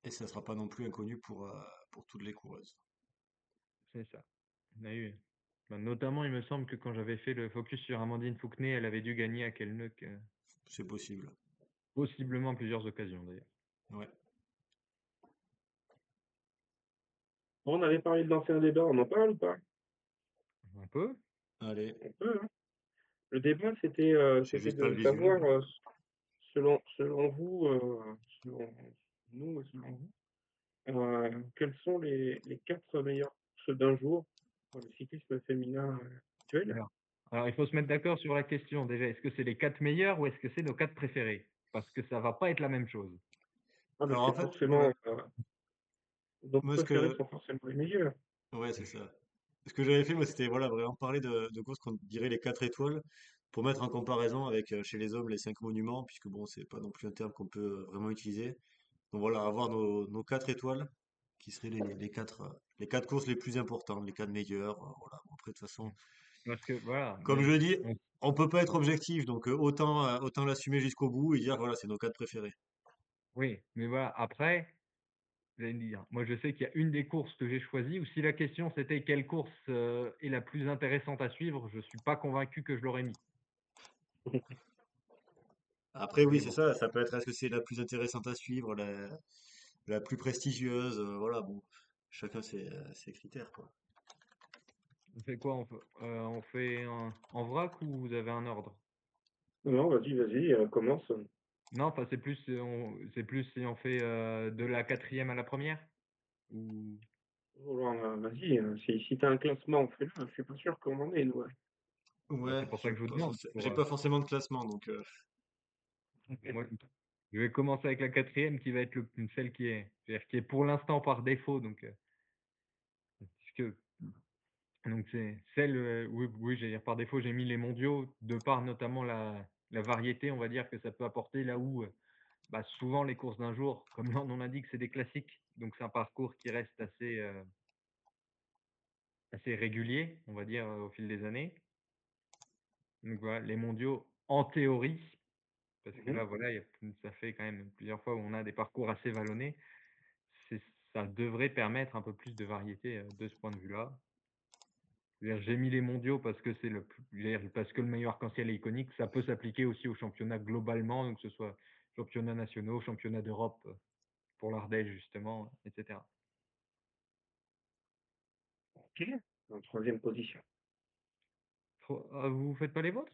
Et ça sera pas non plus inconnu pour toutes les coureuses. C'est ça. On a eu notamment, il me semble que quand j'avais fait le focus sur Amandine Fouquenet, elle avait dû gagner à Kelnuck, C'est possible. possiblement à plusieurs occasions d'ailleurs. Ouais. Bon, on avait parlé de l'ancien débat, on en parle ou pas? Un peu? Allez, On peut, hein. Le débat, j'ai c'était juste pas le de visuel, savoir, là. selon vous, selon nous et selon vous, quelles sont les 4 meilleures courses d'un jour pour le cyclisme féminin actuel? Alors, alors, il faut se mettre d'accord sur la question déjà. Est-ce que c'est les 4 meilleurs ou est-ce que c'est nos 4 préférés? Parce que ça va pas être la même chose. Ah, mais Alors en c'est fait, ouais, forcément, nos moi ce préférés que, sont forcément les meilleurs. ouais, c'est ça. Ce que j'avais fait, moi, c'était voilà, vraiment parler de courses qu'on dirait les 4 étoiles pour mettre en comparaison avec chez les hommes les 5 monuments, puisque bon, c'est pas non plus un terme qu'on peut vraiment utiliser. Donc voilà, avoir nos 4 étoiles qui seraient les quatre courses les plus importantes, les 4 meilleures. Voilà. Bon, après, de toute façon, Parce que voilà, comme je le dis, on- on peut pas être objectif, donc autant l'assumer jusqu'au bout et dire voilà, c'est nos 4 préférés. oui, mais voilà, après, vous allez me dire, moi je sais qu'il y a une des courses que j'ai choisies, ou si la question c'était quelle course est la plus intéressante à suivre, je suis pas convaincu que je l'aurais mis. Après, oui, Mais c'est bon, ça, ça peut être est-ce que c'est la plus intéressante à suivre, la plus prestigieuse, voilà, bon, chacun ses critères, quoi. on fait quoi? On fait en vrac ou vous avez un ordre? Non, vas-y, commence. Non, enfin c'est plus si on fait de la quatrième à la première? Ou Oh là, vas-y, si tu as un classement, fais-le. Je suis pas sûr qu'on en ait, nous, ouais. bah, c'est Ouais, pour ça que je vous demande. j'ai pas forcément de classement, donc Moi, je vais commencer avec la quatrième qui va être celle c'est-à-dire qui est pour l'instant par défaut, puisque donc c'est celle, oui, oui, j'allais dire par défaut, j'ai mis les mondiaux de par notamment la variété, on va dire, que ça peut apporter là où souvent les courses d'un jour, comme leur nom l'indique, c'est des classiques, donc c'est un parcours qui reste assez régulier, on va dire, au fil des années. Donc voilà, les mondiaux en théorie, parce que Mhm. là, voilà, ça fait quand même plusieurs fois où on a des parcours assez vallonnés. C'est Ça devrait permettre un peu plus de variété, de ce point de vue-là. C'est-à-dire, j'ai mis les mondiaux parce que je veux dire, parce que le maillot arc-en-ciel est iconique. Ça peut s'appliquer aussi aux championnats globalement, donc que ce soit championnats nationaux, championnats d'Europe, pour l'Ardèche justement, et cetera. Ok, en troisième position. Vous faites pas les vôtres?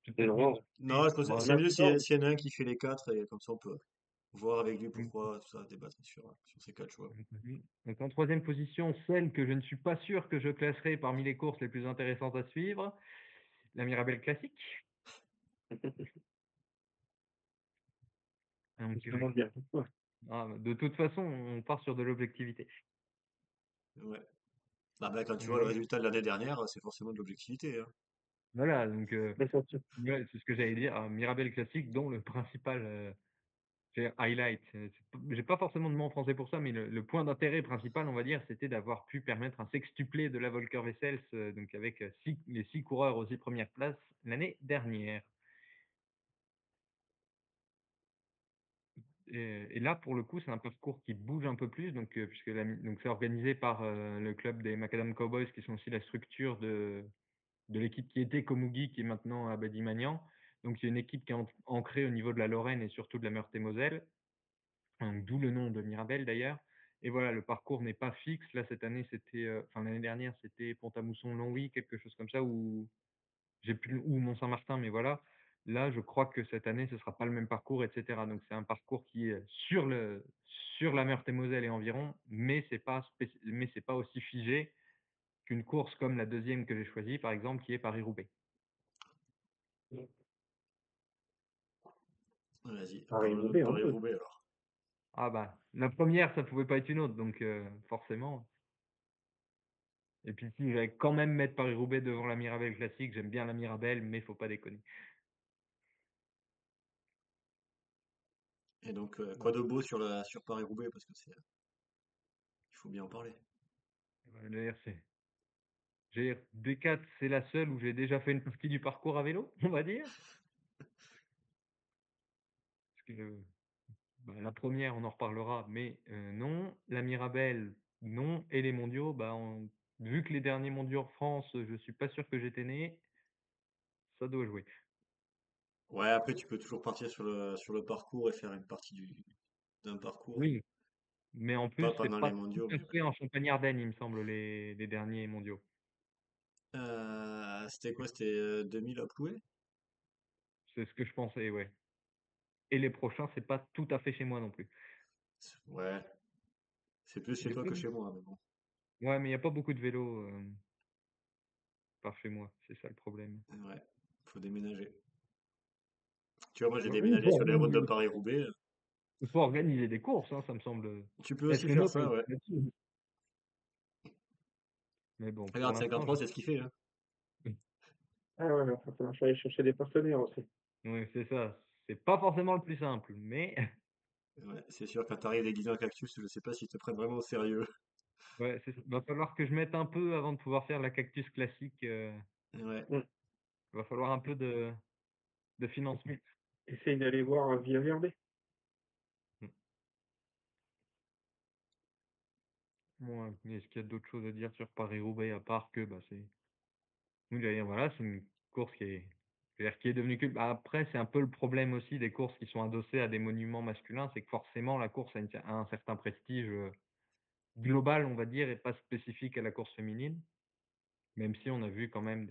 J'ai peut-être mis Non, non, je pense que bah, c'est même mieux pas. s'il y en a un qui fait les 4 et comme ça on peut voir avec lui pourquoi, tout ça, débattre sur ces 4 choix. donc en troisième position, celle que je ne suis pas sûr que je classerai parmi les courses les plus intéressantes à suivre, la Mirabelle Classique. On Donc, se demande bien pourquoi. de toute façon, on part sur de l'objectivité. Ouais. Ah bah quand tu vois le Donc, résultat de l'année dernière, c'est forcément de l'objectivité, hein. voilà, donc Mais surtout, ouais, c'est ce que j'allais dire, un Mirabel classique dont le principal highlight, j'ai pas forcément de mot en français pour ça, mais le point d'intérêt principal, on va dire, c'était d'avoir pu permettre un sextuplé de la Volker Wessels, donc avec les 6 coureurs aux 6 premières places l'année dernière. Et là, pour le coup, c'est un parcours qui bouge un peu plus, donc, donc c'est organisé par le club des Macadam Cowboys, qui sont aussi la structure de l'équipe qui était Komugi, qui est maintenant Abadi Magnan. Donc, c'est une équipe qui est ancrée au niveau de la Lorraine et surtout de la Meurthe-et-Moselle, d'où le nom de Mirabel d'ailleurs. Et voilà, le parcours n'est pas fixe. Là, cette année, enfin l'année dernière, c'était Pont-à-Mousson-Longwy, quelque chose comme ça, ou Mont-Saint-Martin, mais voilà. Là, je crois que cette année, ce sera pas le même parcours, etc. Donc, c'est un parcours qui est sur la Meurthe-et-Moselle et environ, mais c'est pas aussi figé qu'une course comme la deuxième que j'ai choisie, par exemple, qui est Paris-Roubaix. Vas-y, Paris-Roubaix en plus. Paris-Roubaix alors. Ah bah, la première, ça pouvait pas être une autre, donc forcément. Et puis si, je vais quand même mettre Paris-Roubaix devant la Mirabelle classique. J'aime bien la Mirabelle, mais faut pas déconner. Et donc, quoi de beau sur Paris-Roubaix, parce que il faut bien en parler. D'ailleurs, j'ai D4, c'est la seule où j'ai déjà fait une partie du parcours à vélo, on va dire. Parce que bah, la première, on en reparlera, mais non. La Mirabelle, non. Et les mondiaux, bah, vu que les derniers mondiaux en France, je suis pas sûr que j'étais né, ça doit jouer. Ouais, après, tu peux toujours partir sur le parcours et faire une partie d'un parcours. Oui, mais en plus, Pas c'est pendant pas les tout mondiaux, à mais ouais. fait en Champagne-Ardenne, il me semble, les derniers mondiaux. C'était quoi? C'était 2000 à Plouay? C'est ce que je pensais, ouais. Et les prochains, c'est pas tout à fait chez moi non plus. Ouais, c'est plus Il chez y a toi pas que chez moi, mais bon. Ouais, mais il y a pas beaucoup de vélos par chez moi, c'est ça le problème. Ouais, faut déménager. Tu vois, moi j'ai Ouais, oui, déménagé sur les routes de Paris-Roubaix. il faut organiser des courses, hein, ça me semble Tu peux être aussi une faire autre ça, ouais. alternative. Mais bon, pour Regarde, l'instant, 53, c'est ce qu'il fait, hein. Ah ouais, il va falloir aller chercher des partenaires aussi. ouais, c'est ça. C'est pas forcément le plus simple, mais Ouais, c'est sûr, quand t'arrives déguisé en cactus, je sais pas s'ils te prennent vraiment au sérieux. ouais, va falloir que je mette un peu avant de pouvoir faire la cactus classique. Ouais. Mm. Va falloir un peu de financement. Essaye d'aller voir Villa Verde. Mm. Ouais, mais est-ce qu'il y a d'autres choses à dire sur Paris-Roubaix à part que bah, oui, d'ailleurs, voilà, c'est une course c'est-à-dire qui est devenue culte. Bah, après, c'est un peu le problème aussi des courses qui sont adossées à des monuments masculins, c'est que forcément la course a un certain prestige global, on va dire, et pas spécifique à la course féminine. Même si on a vu quand même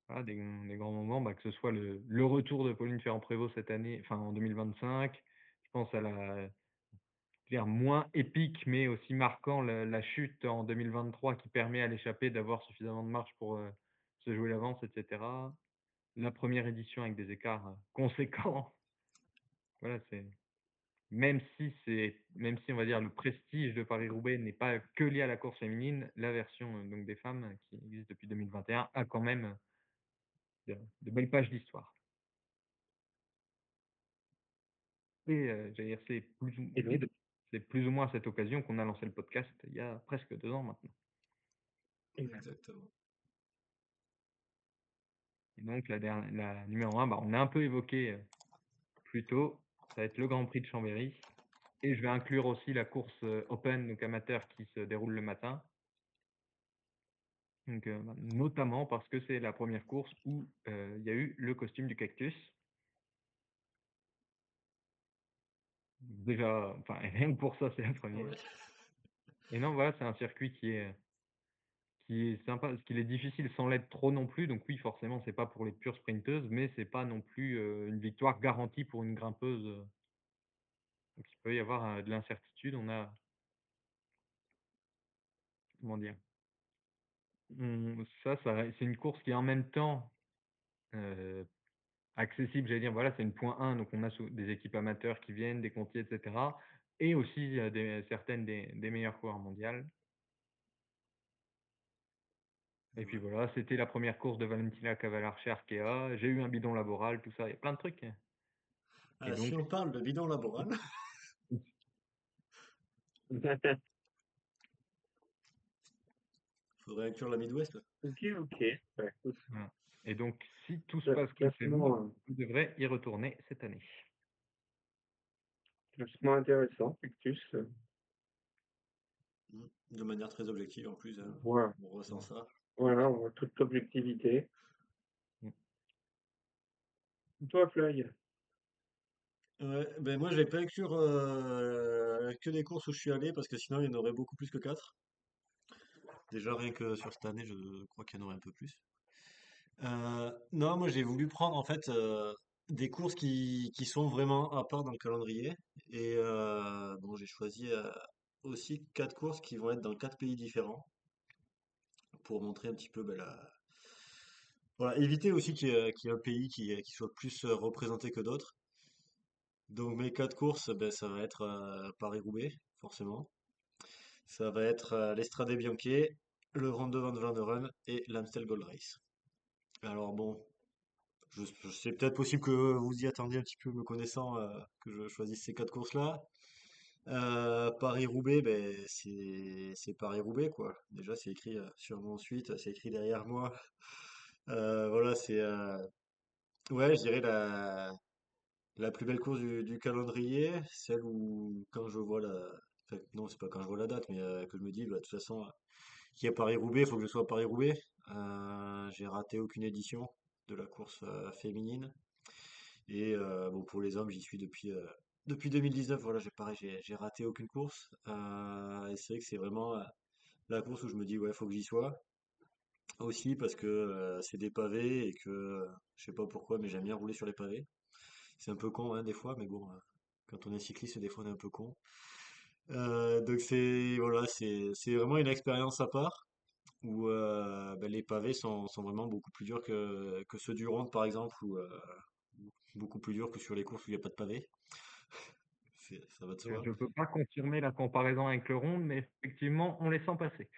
voilà, des grands moments, bah, que ce soit le retour de Pauline Ferrand-Prévot cette année, enfin en 2025. Je pense à dire moins épique, mais aussi marquant, la chute en 2023 qui permet à l'échappée d'avoir suffisamment de marge pour se jouer l'avance, etc. La première édition avec des écarts conséquents. Voilà, même si on va dire le prestige de Paris-Roubaix n'est pas que lié à la course féminine, la version donc des femmes qui existe depuis 2021 a quand même de belles pages d'histoire. Et j'allais dire, Et donc, c'est plus ou moins à cette occasion qu'on a lancé le podcast il y a presque 2 ans maintenant. Exactement. Et donc la numéro 1, bah, on a un peu évoqué plus tôt, ça va être le Grand Prix de Chambéry. Et je vais inclure aussi la course open, donc amateur, qui se déroule le matin. Donc, bah, notamment parce que c'est la première course où il y a eu le costume du cactus. Déjà, enfin, rien que pour ça, c'est la première. Ouais. Et non, voilà, c'est un circuit qui est sympa, parce qu'il est difficile sans l'être trop non plus. Donc oui, forcément, c'est pas pour les pures sprinteuses, mais c'est pas non plus une victoire garantie pour une grimpeuse. Donc il peut y avoir de l'incertitude. Comment dire, c'est une course qui est en même temps euh, accessible, j'allais dire, voilà, c'est une point 1, donc on a des équipes amateurs qui viennent, des contiers, etc. Et aussi certaines des meilleures coureurs mondiales. Et puis Ouais. voilà, c'était la première course de Valentina Cavallarchi Arkea. J'ai eu un bidon laboral, tout ça, il y a plein de trucs. Et Si donc, on parle de bidon laboral, faudrait inclure la Midwest. ok, ok. Bah, écoute, voilà. Et donc, si tout se passe comme prévu, classement, on devrait y retourner cette année. classement intéressant, Pictus. De manière très objective en plus, hein. Voilà. On ressent ça. Voilà, on voit toute l'objectivité. Mm. Toi, Fly, Ouais, ben moi je vais pas inclure que des courses où je suis allé parce que sinon il y en aurait beaucoup plus que 4. Déjà rien que sur cette année, je crois qu'il y en aurait un peu plus. Non, moi j'ai voulu prendre en fait des courses qui sont vraiment à part dans le calendrier. Et bon, j'ai choisi aussi 4 courses qui vont être dans 4 pays différents. pour montrer un petit peu voilà, éviter aussi qu'il y ait un pays qui soit plus représenté que d'autres. Donc mes quatre courses, ben, ça va être Paris-Roubaix, forcément. Ça va être l'Estrade Bianche, le Ronde van Vlaanderen et l'Amstel Gold Race. Alors bon, c'est peut-être possible que vous y attendiez un petit peu me connaissant que je choisisse ces quatre courses-là. Paris-Roubaix, ben, c'est Paris-Roubaix quoi. Déjà c'est écrit sur mon suite, c'est écrit derrière moi. Voilà, c'est ouais, je dirais la plus belle course du calendrier, celle où quand je vois enfin, non, c'est pas quand je vois la date, mais que je me dis, bah, de toute façon, qui est Paris-Roubaix, il faut que je sois à Paris-Roubaix. J'ai raté aucune édition de la course féminine. Et bon, pour les hommes, j'y suis depuis 2019. Voilà, pareil, j'ai raté aucune course. Et c'est vrai que c'est vraiment la course où je me dis, ouais, faut que j'y sois. Aussi parce que c'est des pavés et que je sais pas pourquoi, mais j'aime bien rouler sur les pavés. C'est un peu con, hein, des fois, mais bon, quand on est cycliste, des fois on est un peu con. Donc voilà, c'est vraiment une expérience à part où ben, les pavés sont vraiment beaucoup plus durs que ceux du Ronde, par exemple, ou beaucoup plus durs que sur les courses où il n'y a pas de pavés. Ça va de soi. Je peux pas confirmer la comparaison avec le Ronde, mais effectivement, on les sent passer.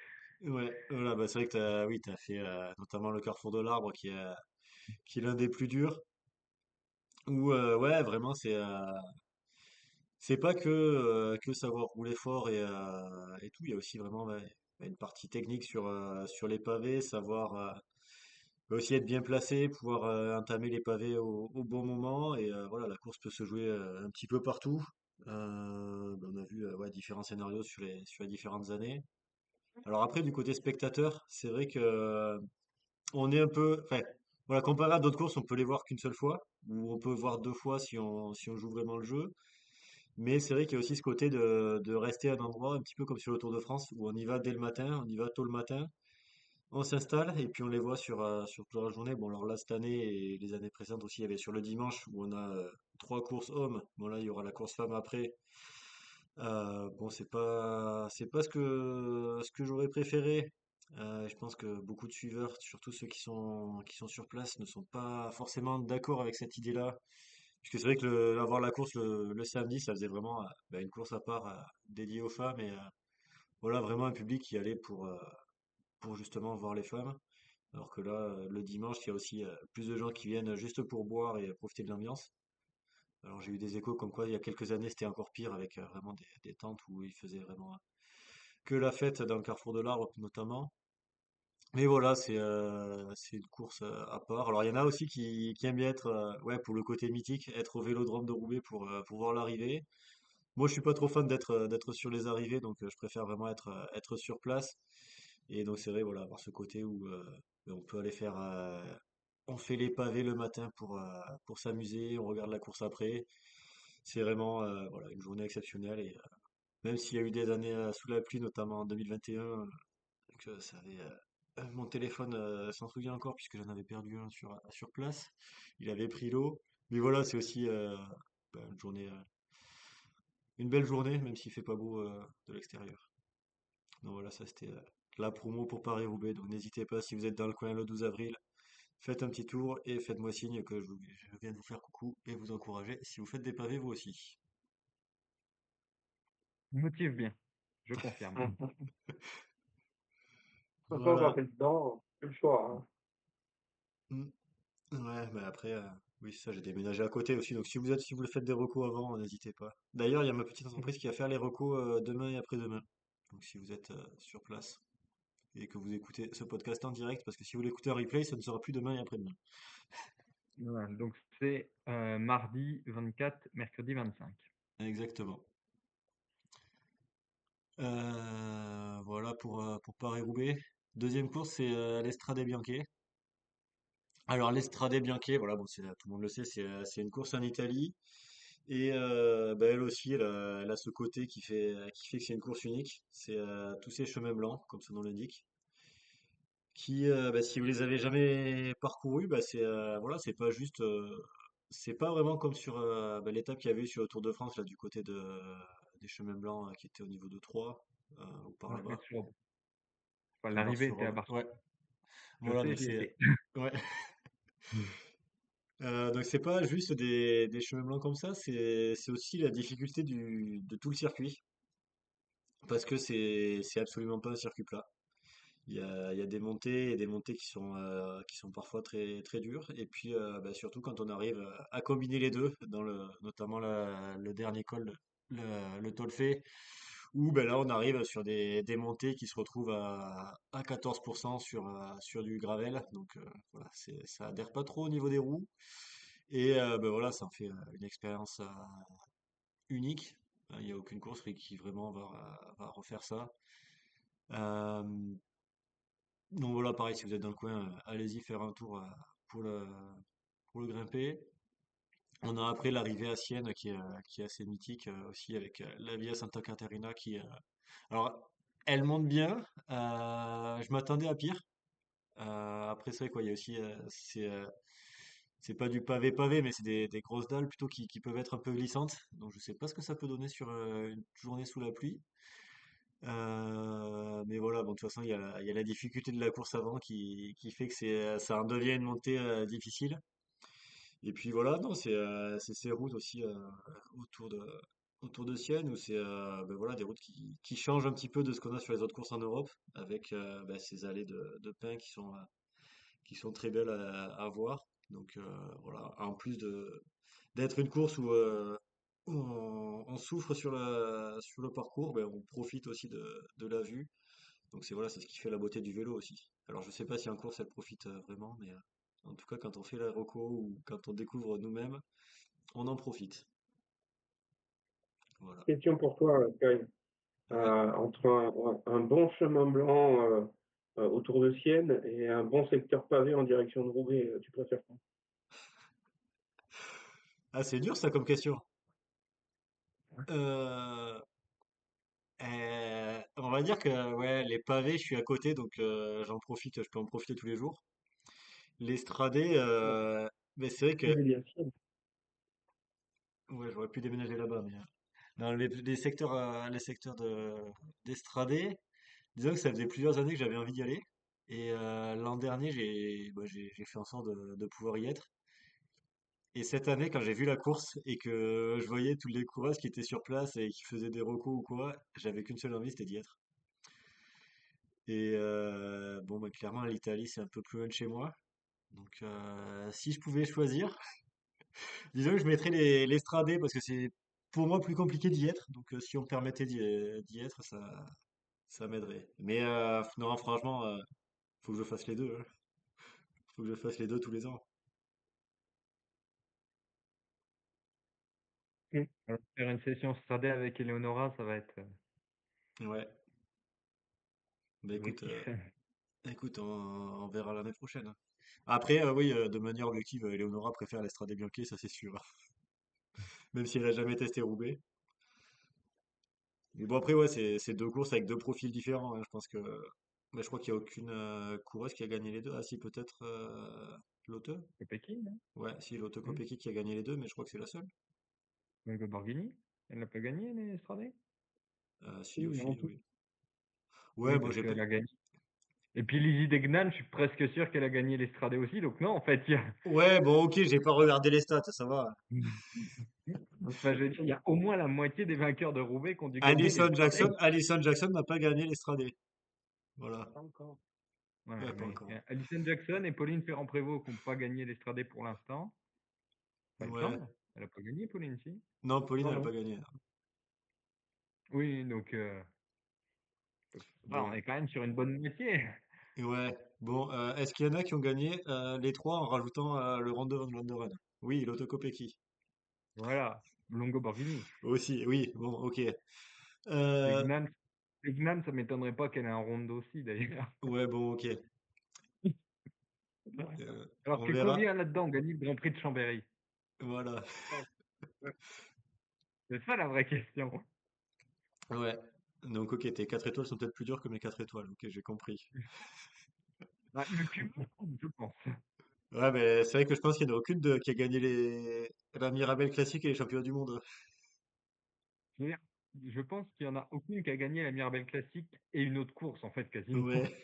Ouais, voilà, bah, c'est vrai que oui, t'as fait notamment le Carrefour de l'Arbre qui est l'un des plus durs. Où ouais, vraiment, c'est pas que savoir rouler fort et tout. Il y a aussi vraiment ouais, une partie technique sur les pavés, savoir aussi être bien placé, pouvoir entamer les pavés au bon moment. Et voilà, la course peut se jouer un petit peu partout. Ben, on a vu ouais, différents scénarios sur les différentes années. Alors après, du côté spectateur, c'est vrai que on est un peu, enfin, voilà, comparé à d'autres courses, on peut les voir qu'une seule fois, ou on peut voir deux fois si on joue vraiment le jeu. Mais c'est vrai qu'il y a aussi ce côté de rester à un endroit, un petit peu comme sur le Tour de France, où on y va dès le matin, on y va tôt le matin, on s'installe et puis on les voit sur toute la journée. Bon, alors là, cette année et les années précédentes aussi, il y avait sur le dimanche où on a trois courses hommes. Bon, là, il y aura la course femme après. Bon, c'est pas ce que j'aurais préféré. Je pense que beaucoup de suiveurs, surtout ceux qui sont sur place, ne sont pas forcément d'accord avec cette idée-là. Puisque c'est vrai que avoir la course le samedi, ça faisait vraiment bah, une course à part dédiée aux femmes et voilà vraiment un public qui allait pour justement voir les femmes. Alors que là, le dimanche, il y a aussi plus de gens qui viennent juste pour boire et profiter de l'ambiance. Alors j'ai eu des échos comme quoi il y a quelques années c'était encore pire avec vraiment des tentes où ils faisaient vraiment que la fête dans le Carrefour de l'Arbre notamment. Mais voilà, c'est une course à part. Alors il y en a aussi qui aiment bien être ouais pour le côté mythique, être au Vélodrome de Roubaix pour voir l'arrivée. Moi je suis pas trop fan d'être sur les arrivées, donc je préfère vraiment être sur place. Et donc c'est vrai voilà avoir ce côté où ben, on peut aller faire on fait les pavés le matin pour s'amuser, on regarde la course après. C'est vraiment voilà, une journée exceptionnelle et même s'il y a eu des années sous la pluie, notamment en 2021, que ça avait mon téléphone s'en souvient encore puisque j'en avais perdu un sur place. Il avait pris l'eau. Mais voilà, c'est aussi bah, une belle journée, même s'il fait pas beau de l'extérieur. Donc voilà, ça c'était la promo pour Paris-Roubaix. Donc n'hésitez pas si vous êtes dans le coin le 12 avril. Faites un petit tour et faites-moi signe que je viens de vous faire coucou et vous encourager si vous faites des pavés vous aussi. Motive bien, je confirme. De toute façon, quand Voilà. t'es dedans, plus le choix, hein. Mm. Ouais, mais après, oui, c'est ça, j'ai déménagé à côté aussi. Donc si vous le faites des recos avant, n'hésitez pas. D'ailleurs, il y a ma petite entreprise qui va faire les recos demain et après-demain. Donc si vous êtes sur place et que vous écoutez ce podcast en direct, parce que si vous l'écoutez en replay, ça ne sera plus demain et après-demain. Voilà, donc c'est mardi 24, mercredi 25. Exactement. Voilà pour Paris-Roubaix. Deuxième course, c'est l'Estrade Bianche. Alors l'Estrade Bianche, voilà, bon, tout le monde le sait, c'est une course en Italie. Et bah, elle aussi, elle a ce côté qui fait que c'est une course unique. C'est tous ces chemins blancs, comme son nom l'indique, qui, bah, si vous les avez jamais parcourus, bah, voilà, c'est pas vraiment comme sur bah, l'étape qu'il y avait eu sur le Tour de France là du côté des chemins blancs qui était au niveau de Troyes ou par Ouais, mais là-bas. Enfin, à l'arrivée était à Bar-sur-Aube. Barcelone. Ouais, Je voilà, sais, donc j'y c'est. étais. Ouais. Donc c'est pas juste des chemins blancs comme ça, c'est aussi la difficulté de tout le circuit. Parce que c'est absolument pas un circuit plat. Il y a des montées et des montées qui sont parfois très, très dures. Et puis bah, surtout quand on arrive à combiner les deux, notamment le dernier col, le Tolfé, où ben là on arrive sur des montées qui se retrouvent à 14% sur du gravel. Donc voilà, ça adhère pas trop au niveau des roues. Et ben voilà, ça en fait une expérience unique. Il n'y a aucune course qui vraiment va refaire ça. Euh, donc voilà, pareil, si vous êtes dans le coin, allez-y faire un tour pour pour le grimper. On a après l'arrivée à Sienne qui est assez mythique aussi avec la Via Santa Caterina alors, elle monte bien. Je m'attendais à pire. Après, c'est vrai quoi, il y a aussi, c'est pas du pavé mais c'est des grosses dalles plutôt qui peuvent être un peu glissantes. Donc je sais pas ce que ça peut donner sur une journée sous la pluie. Mais voilà, bon, de toute façon, il y a la difficulté de la course avant qui fait que ça en devient une montée difficile. Et puis voilà, non, c'est ces routes aussi autour de, autour de Sienne où c'est ben voilà, des routes qui changent un petit peu de ce qu'on a sur les autres courses en Europe, avec ben, ces allées de pins qui sont très belles à voir. Donc voilà, en plus d'être une course où on souffre sur le parcours, ben, on profite aussi de la vue. Donc c'est ce qui fait la beauté du vélo aussi. Alors je sais pas si en course elle profite vraiment, mais en tout cas quand on fait la reco ou quand on découvre nous-mêmes, on en profite. Voilà. Question pour toi, Karim. Ouais. Entre un bon chemin blanc autour de Sienne et un bon secteur pavé en direction de Roubaix, tu préfères quoi? Ah, c'est dur ça comme question. Euh, on va dire que ouais, les pavés, je suis à côté, donc j'en profite, je peux en profiter tous les jours. L'Estradé, mais c'est vrai que Humiliation. ouais, j'aurais pu déménager là-bas, mais dans les secteurs d'Estradé, disons que ça faisait plusieurs années que j'avais envie d'y aller. Et l'an dernier, j'ai fait en sorte de pouvoir y être. Et cette année, quand j'ai vu la course et que je voyais tous les coureurs qui étaient sur place et qui faisaient des recos ou quoi, j'avais qu'une seule envie, c'était d'y être. Et bon, bah, clairement, l'Italie, c'est un peu plus loin de chez moi. Donc, si je pouvais choisir, disons que je mettrais l'Estradé parce que c'est pour moi plus compliqué d'y être. Donc, si on me permettait d'y être, ça m'aiderait. Mais non, franchement, faut que je fasse les deux, hein. Faut que je fasse les deux tous les ans. Alors, faire une session Stradé avec Eleonora, ça va être Ouais. Bah ça va être écoute, kiffant. on verra l'année prochaine, hein. Après, oui, de manière objective, Eleonora préfère l'Estrade Bianchi, ça c'est sûr. Même si elle a jamais testé Roubaix. Mais bon, après, ouais, c'est deux courses avec deux profils différents, hein. Je pense que. Mais je crois qu'il n'y a aucune coureuse qui a gagné les deux. Ah, si, peut-être Lotte? C'est Pékin, non? Ouais, si, Lotte Hmm. Kopecky qui a gagné les deux, mais je crois que c'est la seule. Donc Borghini, elle n'a pas gagné les Stradé? Si, Si, non, aussi, tout. oui. Ouais, Oui, bon, parce j'ai pas. qu'elle a gagné. Et puis Lizzie Deignan, je suis presque sûr qu'elle a gagné les Stradé aussi. Donc non, en fait, il y a... Ouais, bon, ok, j'ai pas regardé les stats, ça va. Enfin, je veux dire, il y a au moins la moitié des vainqueurs de Roubaix qui ont dû gagner les Stradé. Alison Jackson n'a pas gagné l'Estrade. Voilà. Pas encore. Ouais, Ouais, pas mais encore. Alison Jackson et Pauline Ferrand-Prévot qui n'ont pas gagné les Stradé pour l'instant. Enfin, il me Ouais. semble. Elle n'a pas gagné, Pauline, si? Non, Pauline, Non, elle n'a non. pas gagné. Oui, donc on Bon. est quand même sur une bonne moitié. Et ouais. Bon, est-ce qu'il y en a qui ont gagné les trois en rajoutant le Ronde van Vlaanderen? Oui, Lotto Kopecky. Voilà, Longo Borghini. Aussi, oui, bon, ok. Euh, Legnan, Legnan, ça m'étonnerait pas qu'elle ait un rondo aussi d'ailleurs. ouais, bon, ok. Alors On que verra. combien là-dedans ont gagné le Grand Prix de Chambéry? Voilà. C'est ça la vraie question. Ouais. Donc, ok, tes 4 étoiles sont peut-être plus dures que mes 4 étoiles. Ok, j'ai compris. Bah, le cumul, je pense. Ouais, mais c'est vrai que je pense qu'il n'y en a aucune qui a gagné la Mirabelle Classique et les championnats du monde. Je veux dire, je pense qu'il y en a aucune qui a gagné la Mirabel Classique et une autre course en fait quasiment. Ouais.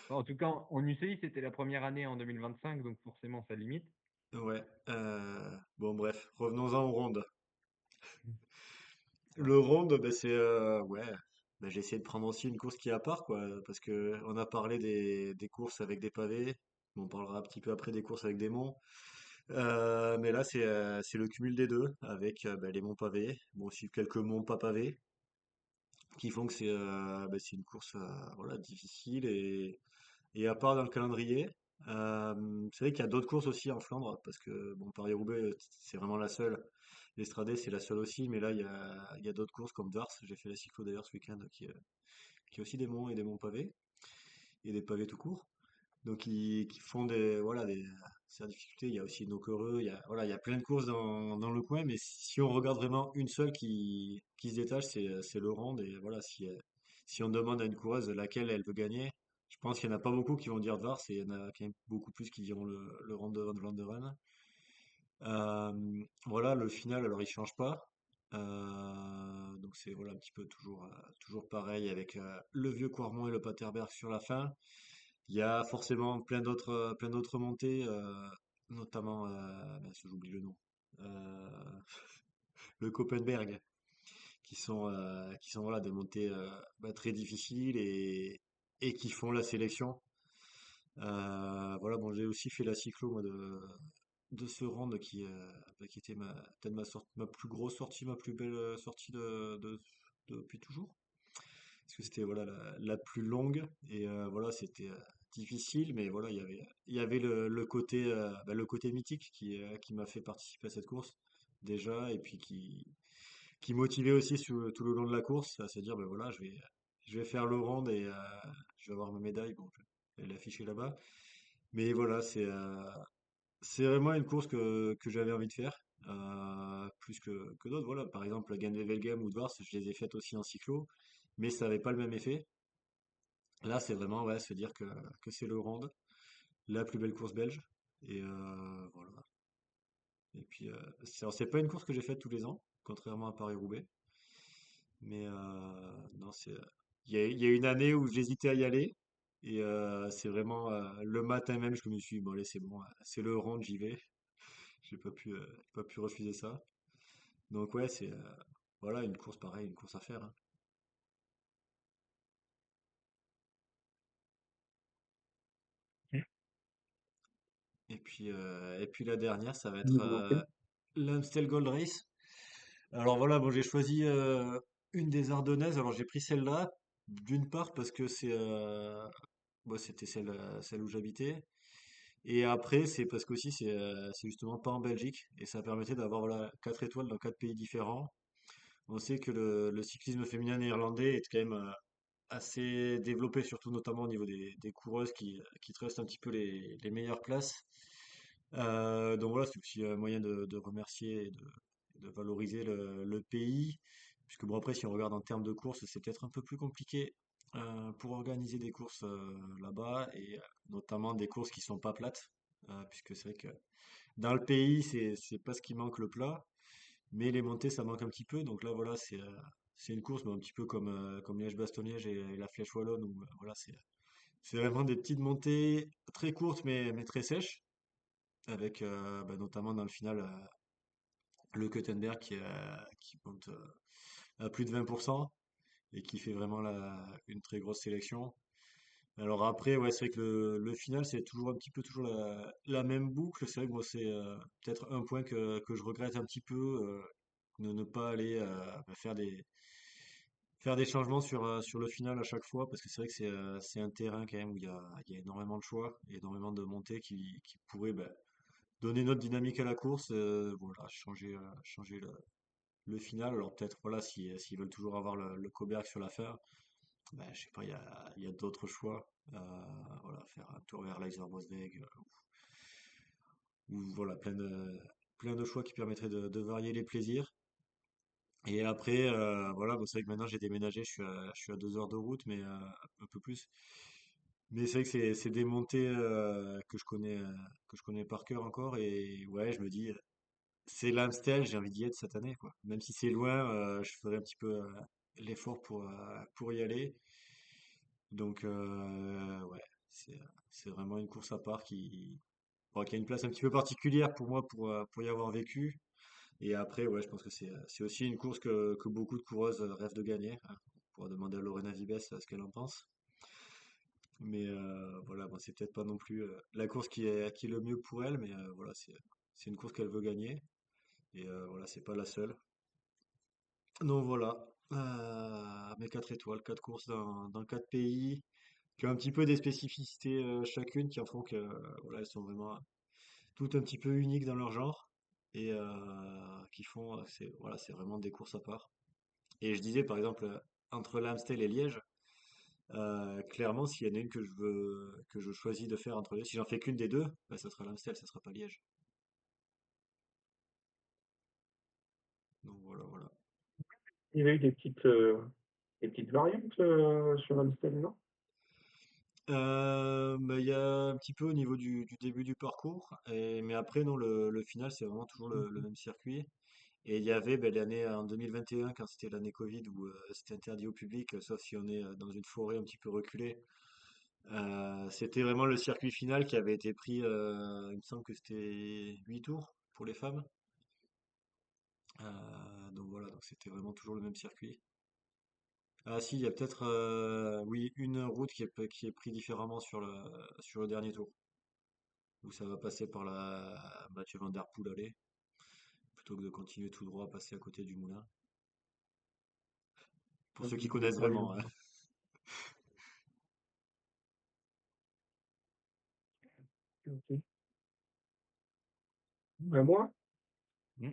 En tout cas, en UCI, c'était la première année en 2025, donc forcément, ça limite. Ouais. Bon, bref, revenons-en aux rondes. Ouais. Le ronde, ben, c'est ouais. Ben, j'ai essayé de prendre aussi une course qui est à part, quoi, parce que on a parlé des courses avec des pavés. On parlera un petit peu après des courses avec des monts. Mais là, c'est le cumul des deux, avec ben, les monts pavés, bon aussi quelques monts pas pavés, qui font que ben, c'est une course voilà, difficile et à part dans le calendrier. C'est vrai qu'il y a d'autres courses aussi en Flandre, parce que bon, Paris-Roubaix, c'est vraiment la seule. L'Estradé, c'est la seule aussi, mais là, il y a d'autres courses comme Dars. J'ai fait la cyclo d'ailleurs ce week-end, qui a aussi des monts et des monts pavés, et des pavés tout court. Donc, qui font des, voilà, c'est la difficulté. Il y a aussi Nocquereux, voilà, il y a plein de courses dans le coin, mais si on regarde vraiment une seule qui se détache, c'est le Ronde. Et voilà, si on demande à une coureuse laquelle elle veut gagner, je pense qu'il n'y en a pas beaucoup qui vont dire Dvars, et il y en a quand même beaucoup plus qui diront le Ronde de Van Vlaanderen. Voilà, le final, alors il change pas. Donc c'est voilà un petit peu toujours pareil avec le vieux Quarmont et le Paterberg sur la fin. Il y a forcément plein d'autres montées, notamment, mince, j'oublie le nom, euh, le Koppenberg, qui sont voilà, des montées bah, très difficiles et qui font la sélection. Voilà, bon, j'ai aussi fait la cyclo moi, de ce round qui était peut-être ma plus grosse sortie, ma plus belle sortie depuis toujours. Parce que c'était voilà, la plus longue et voilà, c'était difficile, mais voilà, il y avait le côté, bah, le côté mythique qui m'a fait participer à cette course déjà et puis qui motivait aussi tout le long de la course, à se dire, ben voilà, je vais faire le round et je vais avoir ma médaille. Bon, je vais l'afficher là-bas. Mais voilà, c'est vraiment une course que j'avais envie de faire, plus que d'autres. Voilà, par exemple, la Gent-Wevelgem ou Dvars, je les ai faites aussi en cyclo, mais ça n'avait pas le même effet. Là, c'est vraiment ouais, se dire que c'est le Ronde, la plus belle course belge. Et voilà. Et puis, alors, c'est pas une course que j'ai faite tous les ans, contrairement à Paris-Roubaix. Mais non, il y a une année où j'hésitais à y aller. Et c'est vraiment le matin même, je me suis dit, bon, allez, c'est bon, c'est le Ronde, j'y vais. J'ai pas pu refuser ça. Donc ouais, c'est voilà une course pareille, une course à faire, hein. Et puis la dernière, ça va être l'Amstel Gold Race. Alors voilà, bon, j'ai choisi une des Ardennaises. Alors j'ai pris celle-là, d'une part parce que c'était celle où j'habitais. Et après, c'est parce qu'aussi c'est justement pas en Belgique. Et ça permettait d'avoir voilà, 4 étoiles dans 4 pays différents. On sait que le cyclisme féminin néerlandais est quand même assez développé, surtout notamment au niveau des coureuses qui trustent un petit peu les meilleures places. Donc voilà, c'est aussi un moyen de remercier et de valoriser le pays. Puisque bon, après, si on regarde en termes de courses, c'est peut-être un peu plus compliqué pour organiser des courses là-bas, et notamment des courses qui sont pas plates. Puisque c'est vrai que dans le pays, c'est pas ce qui manque le plat, mais les montées, ça manque un petit peu. Donc là, voilà, c'est une course, mais un petit peu comme Liège-Bastogne-Liège et la Flèche Wallonne, où voilà, c'est vraiment des petites montées très courtes, mais très sèches, avec bah, notamment dans le final le Kuttenberg qui monte à plus de 20% et qui fait vraiment une très grosse sélection. Alors après, ouais, c'est vrai que le final, c'est toujours un petit peu toujours la même boucle. C'est vrai que moi, c'est peut-être un point que je regrette un petit peu, de ne pas aller bah, faire des changements sur le final à chaque fois, parce que c'est vrai que c'est un terrain quand même où il y a énormément de choix, et énormément de montées qui pourraient bah, donner une autre dynamique à la course, voilà, changer le final. Alors peut-être, voilà, s'ils veulent toujours avoir le Coberg sur la fin, ben, je sais pas, il y a d'autres choix. Voilà, faire un tour vers l'Eiser-Bosweg, ou voilà, plein de choix qui permettraient de varier les plaisirs. Et après, voilà, bon, c'est vrai que maintenant j'ai déménagé, je suis à 2 heures de route, mais un peu plus. Mais c'est vrai que c'est des montées que je connais par cœur encore. Et ouais, je me dis, c'est l'Amstel, j'ai envie d'y être cette année, quoi. Même si c'est loin, je ferai un petit peu l'effort pour y aller. Donc, ouais, c'est vraiment une course à part bon, qui a une place un petit peu particulière pour moi pour y avoir vécu. Et après, ouais, je pense que c'est aussi une course que beaucoup de coureuses rêvent de gagner, hein. On pourra demander à Lorena Vibes ce qu'elle en pense. Mais voilà, bon, c'est peut-être pas non plus la course qui est le mieux pour elle, mais voilà, c'est une course qu'elle veut gagner. Et voilà, c'est pas la seule. Donc voilà, mes 4 étoiles, 4 courses dans 4 pays, qui ont un petit peu des spécificités chacune, qui en font que voilà, elles sont vraiment toutes un petit peu uniques dans leur genre et qui font, voilà, c'est vraiment des courses à part. Et je disais par exemple entre l'Amstel et Liège, clairement s'il y en a une que je choisis de faire entre les deux, si j'en fais qu'une des deux, bah, ça sera l'Amstel, ça sera pas Liège. Donc voilà, voilà. Il y avait eu des petites variantes sur Amstel, non? Bah, il y a un petit peu au niveau du début du parcours, mais après non, le final c'est vraiment toujours le même circuit. Et il y avait ben, l'année en 2021, quand c'était l'année Covid, où c'était interdit au public, sauf si on est dans une forêt un petit peu reculée. C'était vraiment le circuit final qui avait été pris, il me semble que c'était 8 tours pour les femmes. Donc voilà, donc c'était vraiment toujours le même circuit. Ah si, il y a peut-être oui, une route qui est prise différemment sur le dernier tour, où ça va passer par la Mathieu Van Der Poel aller, plutôt que de continuer tout droit, passer à côté du moulin. Pour Donc, ceux qui je vais connaissent pas vu. vraiment, hein. Ok. Ben moi, Mm.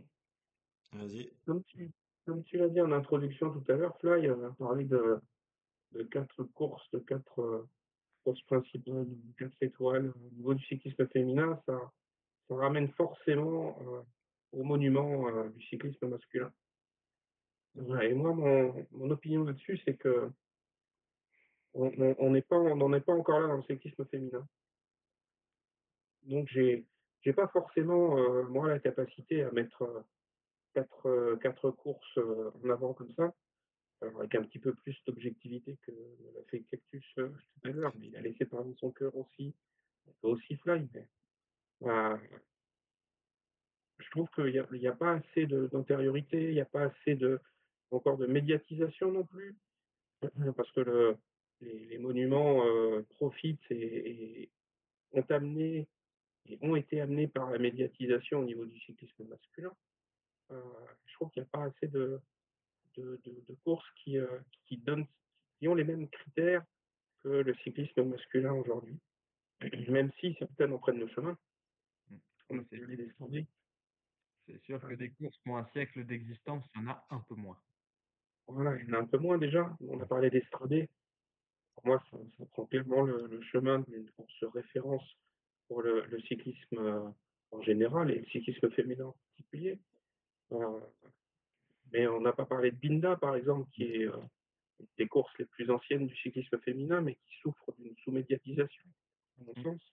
Vas-y. comme tu, comme tu l'as dit en introduction tout à l'heure, Fly a parlé de 4 courses, de 4 courses principales, de 4 étoiles. Au niveau du cyclisme féminin, ça ramène forcément au monument du cyclisme masculin. Ouais, et moi, mon opinion là-dessus, c'est que on n'en est pas encore là dans le cyclisme féminin. Donc, j'ai pas forcément, moi, la capacité à mettre 4 courses en avant comme ça. Alors, avec un petit peu plus d'objectivité que l'a fait Cactus tout à l'heure, mais il a laissé parler son cœur aussi. Il peut aussi Fly, mais euh, je trouve qu'il y a pas assez d'antériorité, il n'y a pas assez encore de médiatisation non plus, parce que les monuments profitent et ont amené et ont été amenés par la médiatisation au niveau du cyclisme masculin. Euh, je trouve qu'il n'y a pas assez de courses qui donnent, qui ont les mêmes critères que le cyclisme masculin aujourd'hui. Même si certaines en prennent le chemin, Mm. on Ça, a parlé des Strandés. c'est sûr que des courses qui ont un siècle d'existence, il y en a un peu moins. Voilà, il y en a un peu moins déjà. On a parlé des Strandés. Pour moi, ça prend clairement le chemin d'une course référence pour le cyclisme en général et le cyclisme féminin en particulier. Euh, mais on n'a pas parlé de Binda, par exemple, qui est une des courses les plus anciennes du cyclisme féminin, mais qui souffre d'une sous-médiatisation, à mon Mm. sens.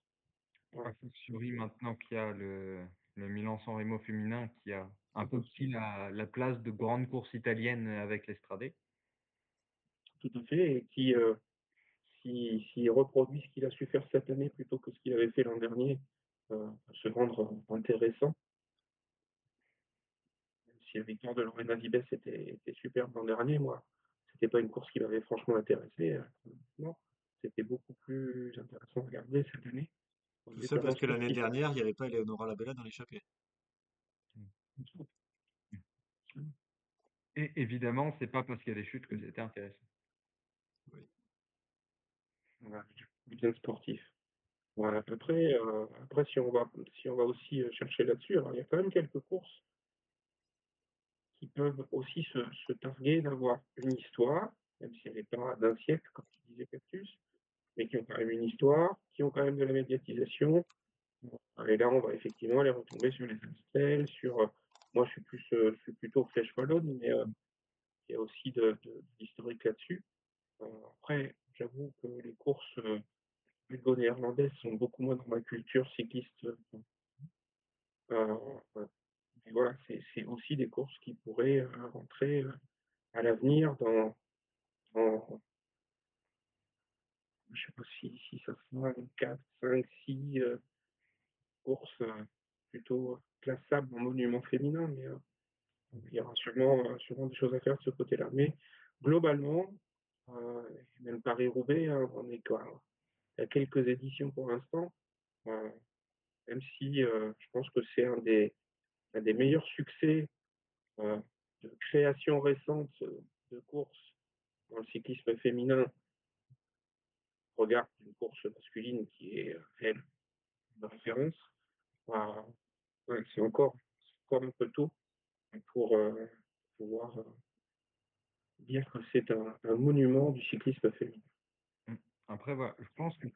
A Voilà. fortiori, maintenant qu'il y a le Milan-San Remo féminin qui a un peu pris la place de grande course italienne avec l'Estradé. Tout à fait, et qui, s'il reproduit ce qu'il a su faire cette année plutôt que ce qu'il avait fait l'an dernier, se rendre intéressant. Même si la victoire de Lorena Vibes était superbe l'an dernier, moi, c'était pas une course qui m'avait franchement intéressé. Non, c'était beaucoup plus intéressant à regarder cette année. Tout ça parce Notamment que l'année sportif. dernière, il n'y avait pas Eleonora Labella dans l'échappée. Et évidemment, c'est pas parce qu'il y a des chutes que c'était intéressant. Oui. Voilà, bien sportif. Voilà, après si on va aussi chercher là-dessus, alors il y a quand même quelques courses qui peuvent aussi se targuer d'avoir une histoire, même si elle n'est pas d'un siècle, comme tu disais Cactus, mais qui ont quand même une histoire, qui ont quand même de la médiatisation. Et là, on va effectivement aller retomber sur les Amstel, moi je suis plutôt Flèche Wallonne, mais il y a aussi de l'historique là-dessus. Après, j'avoue que les courses belgo-néerlandaises sont beaucoup moins dans ma culture cycliste. Euh, ouais. Mais voilà, c'est aussi des courses qui pourraient rentrer à l'avenir dans je sais pas si ça fera 4, 5, 6 courses plutôt classables en monument féminin, mais il y aura sûrement des choses à faire de ce côté-là. Mais globalement, même Paris-Roubaix, hein, on est quoi? Il y a quelques éditions pour l'instant, euh, même si je pense que c'est un des meilleurs succès euh, de création récente de courses dans le cyclisme féminin. Regarde une course masculine qui est, elle, une référence. Euh, ouais, c'est encore un peu tôt pour pouvoir dire que c'est un monument du cyclisme féminin. Mmh. Après, voilà, je pense que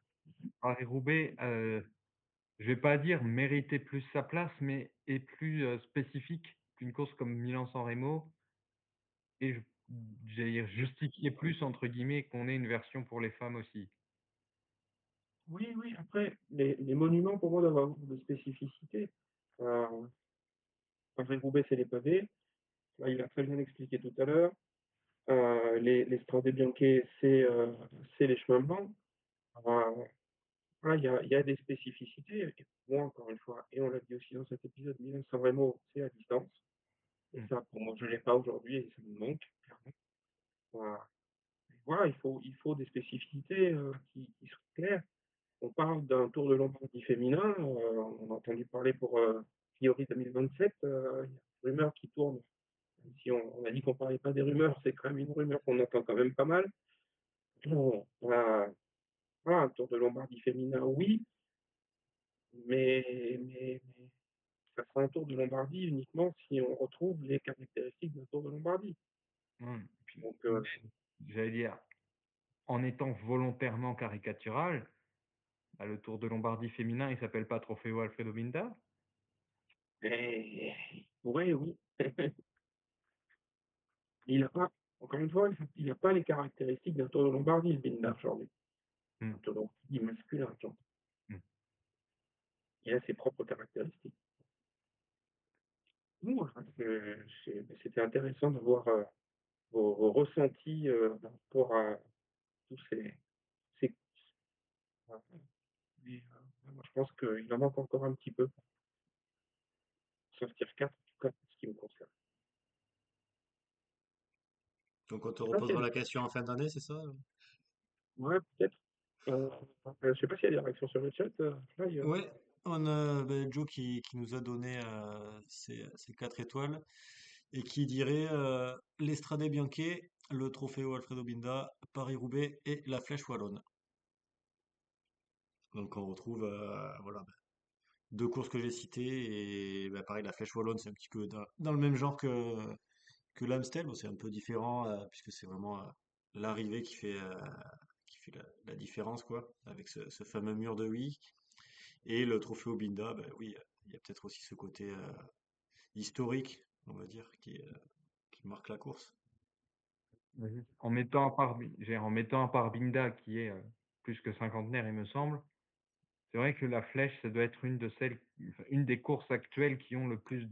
Paris-Roubaix, je vais pas dire méritait plus sa place, mais est plus, spécifique qu'une course comme Milan-San Remo et j'allais dire «justifiait plus» entre guillemets qu'on ait une version pour les femmes aussi. Oui, oui, après, les monuments, pour moi, doivent avoir des spécificités. Euh, Paris-Roubaix, c'est les pavés. Là, il a très bien expliqué tout à l'heure. Les Strade Bianche, c'est les chemins blancs. Euh, voilà, il y a des spécificités. Et pour moi, encore une fois, et on l'a dit aussi dans cet épisode, Milan-San Remo, c'est à distance. Et Mmh. ça, pour moi, je ne l'ai pas aujourd'hui et ça me manque, clairement. Voilà, voilà, il faut des spécificités qui sont claires. On parle d'un Tour de Lombardie féminin. On a entendu parler pour Fiori 2027. Il y a des rumeurs qui tournent. Même si on a dit qu'on ne parlait pas des rumeurs, c'est quand même une rumeur qu'on entend quand même pas mal. Voilà, voilà, un Tour de Lombardie féminin, oui, mais ça sera un Tour de Lombardie uniquement si on retrouve les caractéristiques d'un Tour de Lombardie. Mmh. Puis Donc, même, j'allais dire, en étant volontairement caricatural, bah, le Tour de Lombardie féminin, il s'appelle pas Trofeo Alfredo Binda? ouais, oui. Il n'a pas, encore une fois, il n'a pas les caractéristiques d'un Tour de Lombardie, le Bindar, aujourd'hui. Mmh. Un Tour de Lombardie masculin, genre. Mmh. Il a ses propres caractéristiques. Bon, voilà, c'était intéressant de voir vos ressentis par rapport à tous ces mais moi, je pense qu'il en manque encore un petit peu pour sortir 4, en tout cas, pour ce qui me concerne. Donc on te Je sais pas s'il y a reposera des la question en fin d'année, c'est ça? ouais, peut-être. Euh, je sais pas s'il y a des réactions sur le chat. Fly, Ouais, on a ben, Joe qui nous a donné ses 4 étoiles et qui dirait l'Estrade Bianche, le Trofeo Alfredo Binda, Paris-Roubaix et la Flèche Wallonne. Donc on retrouve voilà, ben, deux courses que j'ai citées et ben, pareil, la Flèche Wallonne, c'est un petit peu dans le même genre que l'Amstel. Bon, c'est un peu différent puisque c'est vraiment l'arrivée qui fait la différence, quoi, avec ce fameux mur de oui. Et le trophée Obinda, ben oui, il y a peut-être aussi ce côté historique, on va dire, qui marque la course. Mmh. En mettant à part Binda qui est, plus que cinquantenaire, il me semble, c'est vrai que la Flèche, ça doit être une des courses actuelles qui ont le plus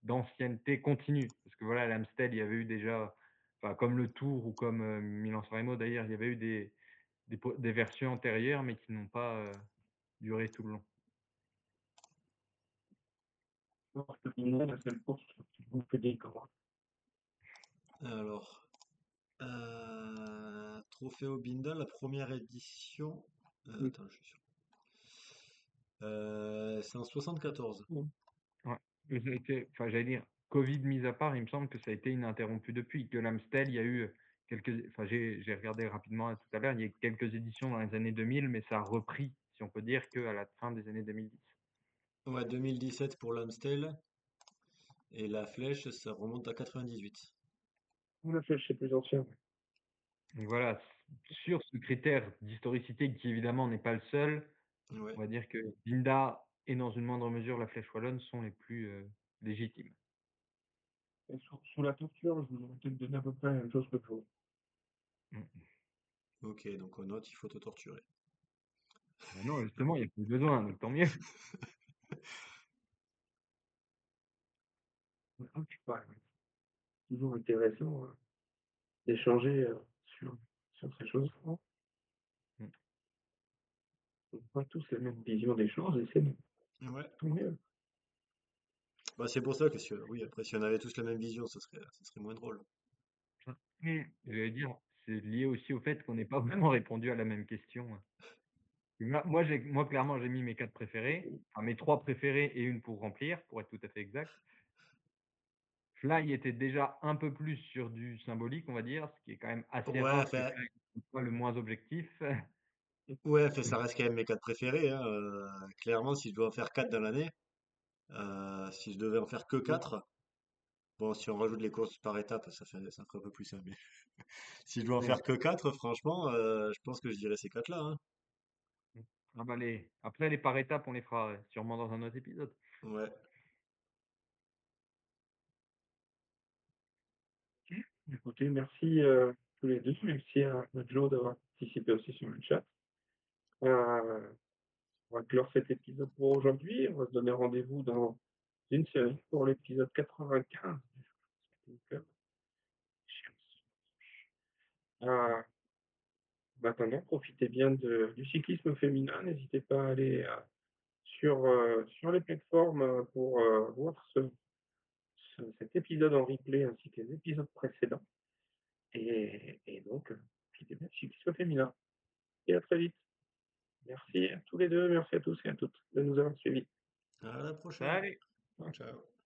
d'ancienneté continue. Parce que voilà, l'Amstel, il y avait eu déjà, enfin, comme le Tour ou comme, Milan-San Remo d'ailleurs, il y avait eu des versions antérieures, mais qui n'ont pas, duré tout le long. alors que finalement, la seule course qui vous fait des grands. Alors, trophée Obinda, la première édition. Attends, je suis sûr. C'est en 74. Ouais. Mais ça a été, enfin, j'allais dire, Covid mis à part, il me semble que ça a été ininterrompu depuis. Que l'Amstel, il y a eu quelques, enfin, j'ai regardé rapidement tout à l'heure, il y a eu quelques éditions dans les années 2000, mais ça a repris, si on peut dire, qu'à la fin des années 2010. Ouais, 2017 pour l'Amstel. Et la Flèche, ça remonte à 98. La flèche, c'est plus ancien. Donc voilà, sur ce critère d'historicité, qui évidemment n'est pas le seul, Ouais. on va dire que Binda et dans une moindre mesure la Flèche Wallonne sont les plus légitimes. Et sous la torture, je vous aurais peut-être donné à peu près la même chose que vous. Mm. Ok, donc on note, il faut te torturer. Ben non, justement, il n'y a plus besoin, donc tant mieux. Ah, je sais pas, ouais. Toujours intéressant d'échanger sur ces choses. On n'a pas tous la même vision des choses et c'est Ouais. tant mieux. Bah, c'est pour ça que oui, après, si on avait tous la même vision, ça serait moins drôle. J'allais dire, c'est lié aussi au fait qu'on n'ait pas vraiment répondu à la même question. Moi clairement, j'ai mis mes 4 préférés, enfin mes 3 préférés et une pour remplir, pour être tout à fait exact. Fly était déjà un peu plus sur du symbolique, on va dire, ce qui est quand même assez Ouais, rare chez enfin, Fly, qu'il soit le moins objectif. ouais, enfin, ça reste quand même mes quatre préférés, hein. Clairement, si je dois en faire quatre dans l'année, si je devais en faire que quatre, bon, si on rajoute les courses par étapes, ça ferait un peu plus, hein, mais si je dois en Mais faire que quatre, franchement, je pense que je dirais ces quatre-là, hein. ah bah après les par étapes, on les fera sûrement dans un autre épisode. Ouais. OK. Écoutez, merci, tous les 2. Merci à Joe d'avoir participé aussi sur le chat. On va clore cet épisode pour aujourd'hui. On va se donner rendez-vous dans une série pour l'épisode 95 du club. Euh, En attendant, profitez bien du cyclisme féminin. N'hésitez pas à aller sur les plateformes pour voir cet épisode en replay ainsi que les épisodes précédents. Et donc, profitez bien du cyclisme féminin. Et à très vite. Merci à tous les deux, merci à tous et à toutes de nous avoir suivis. À la prochaine. Salut! Ciao.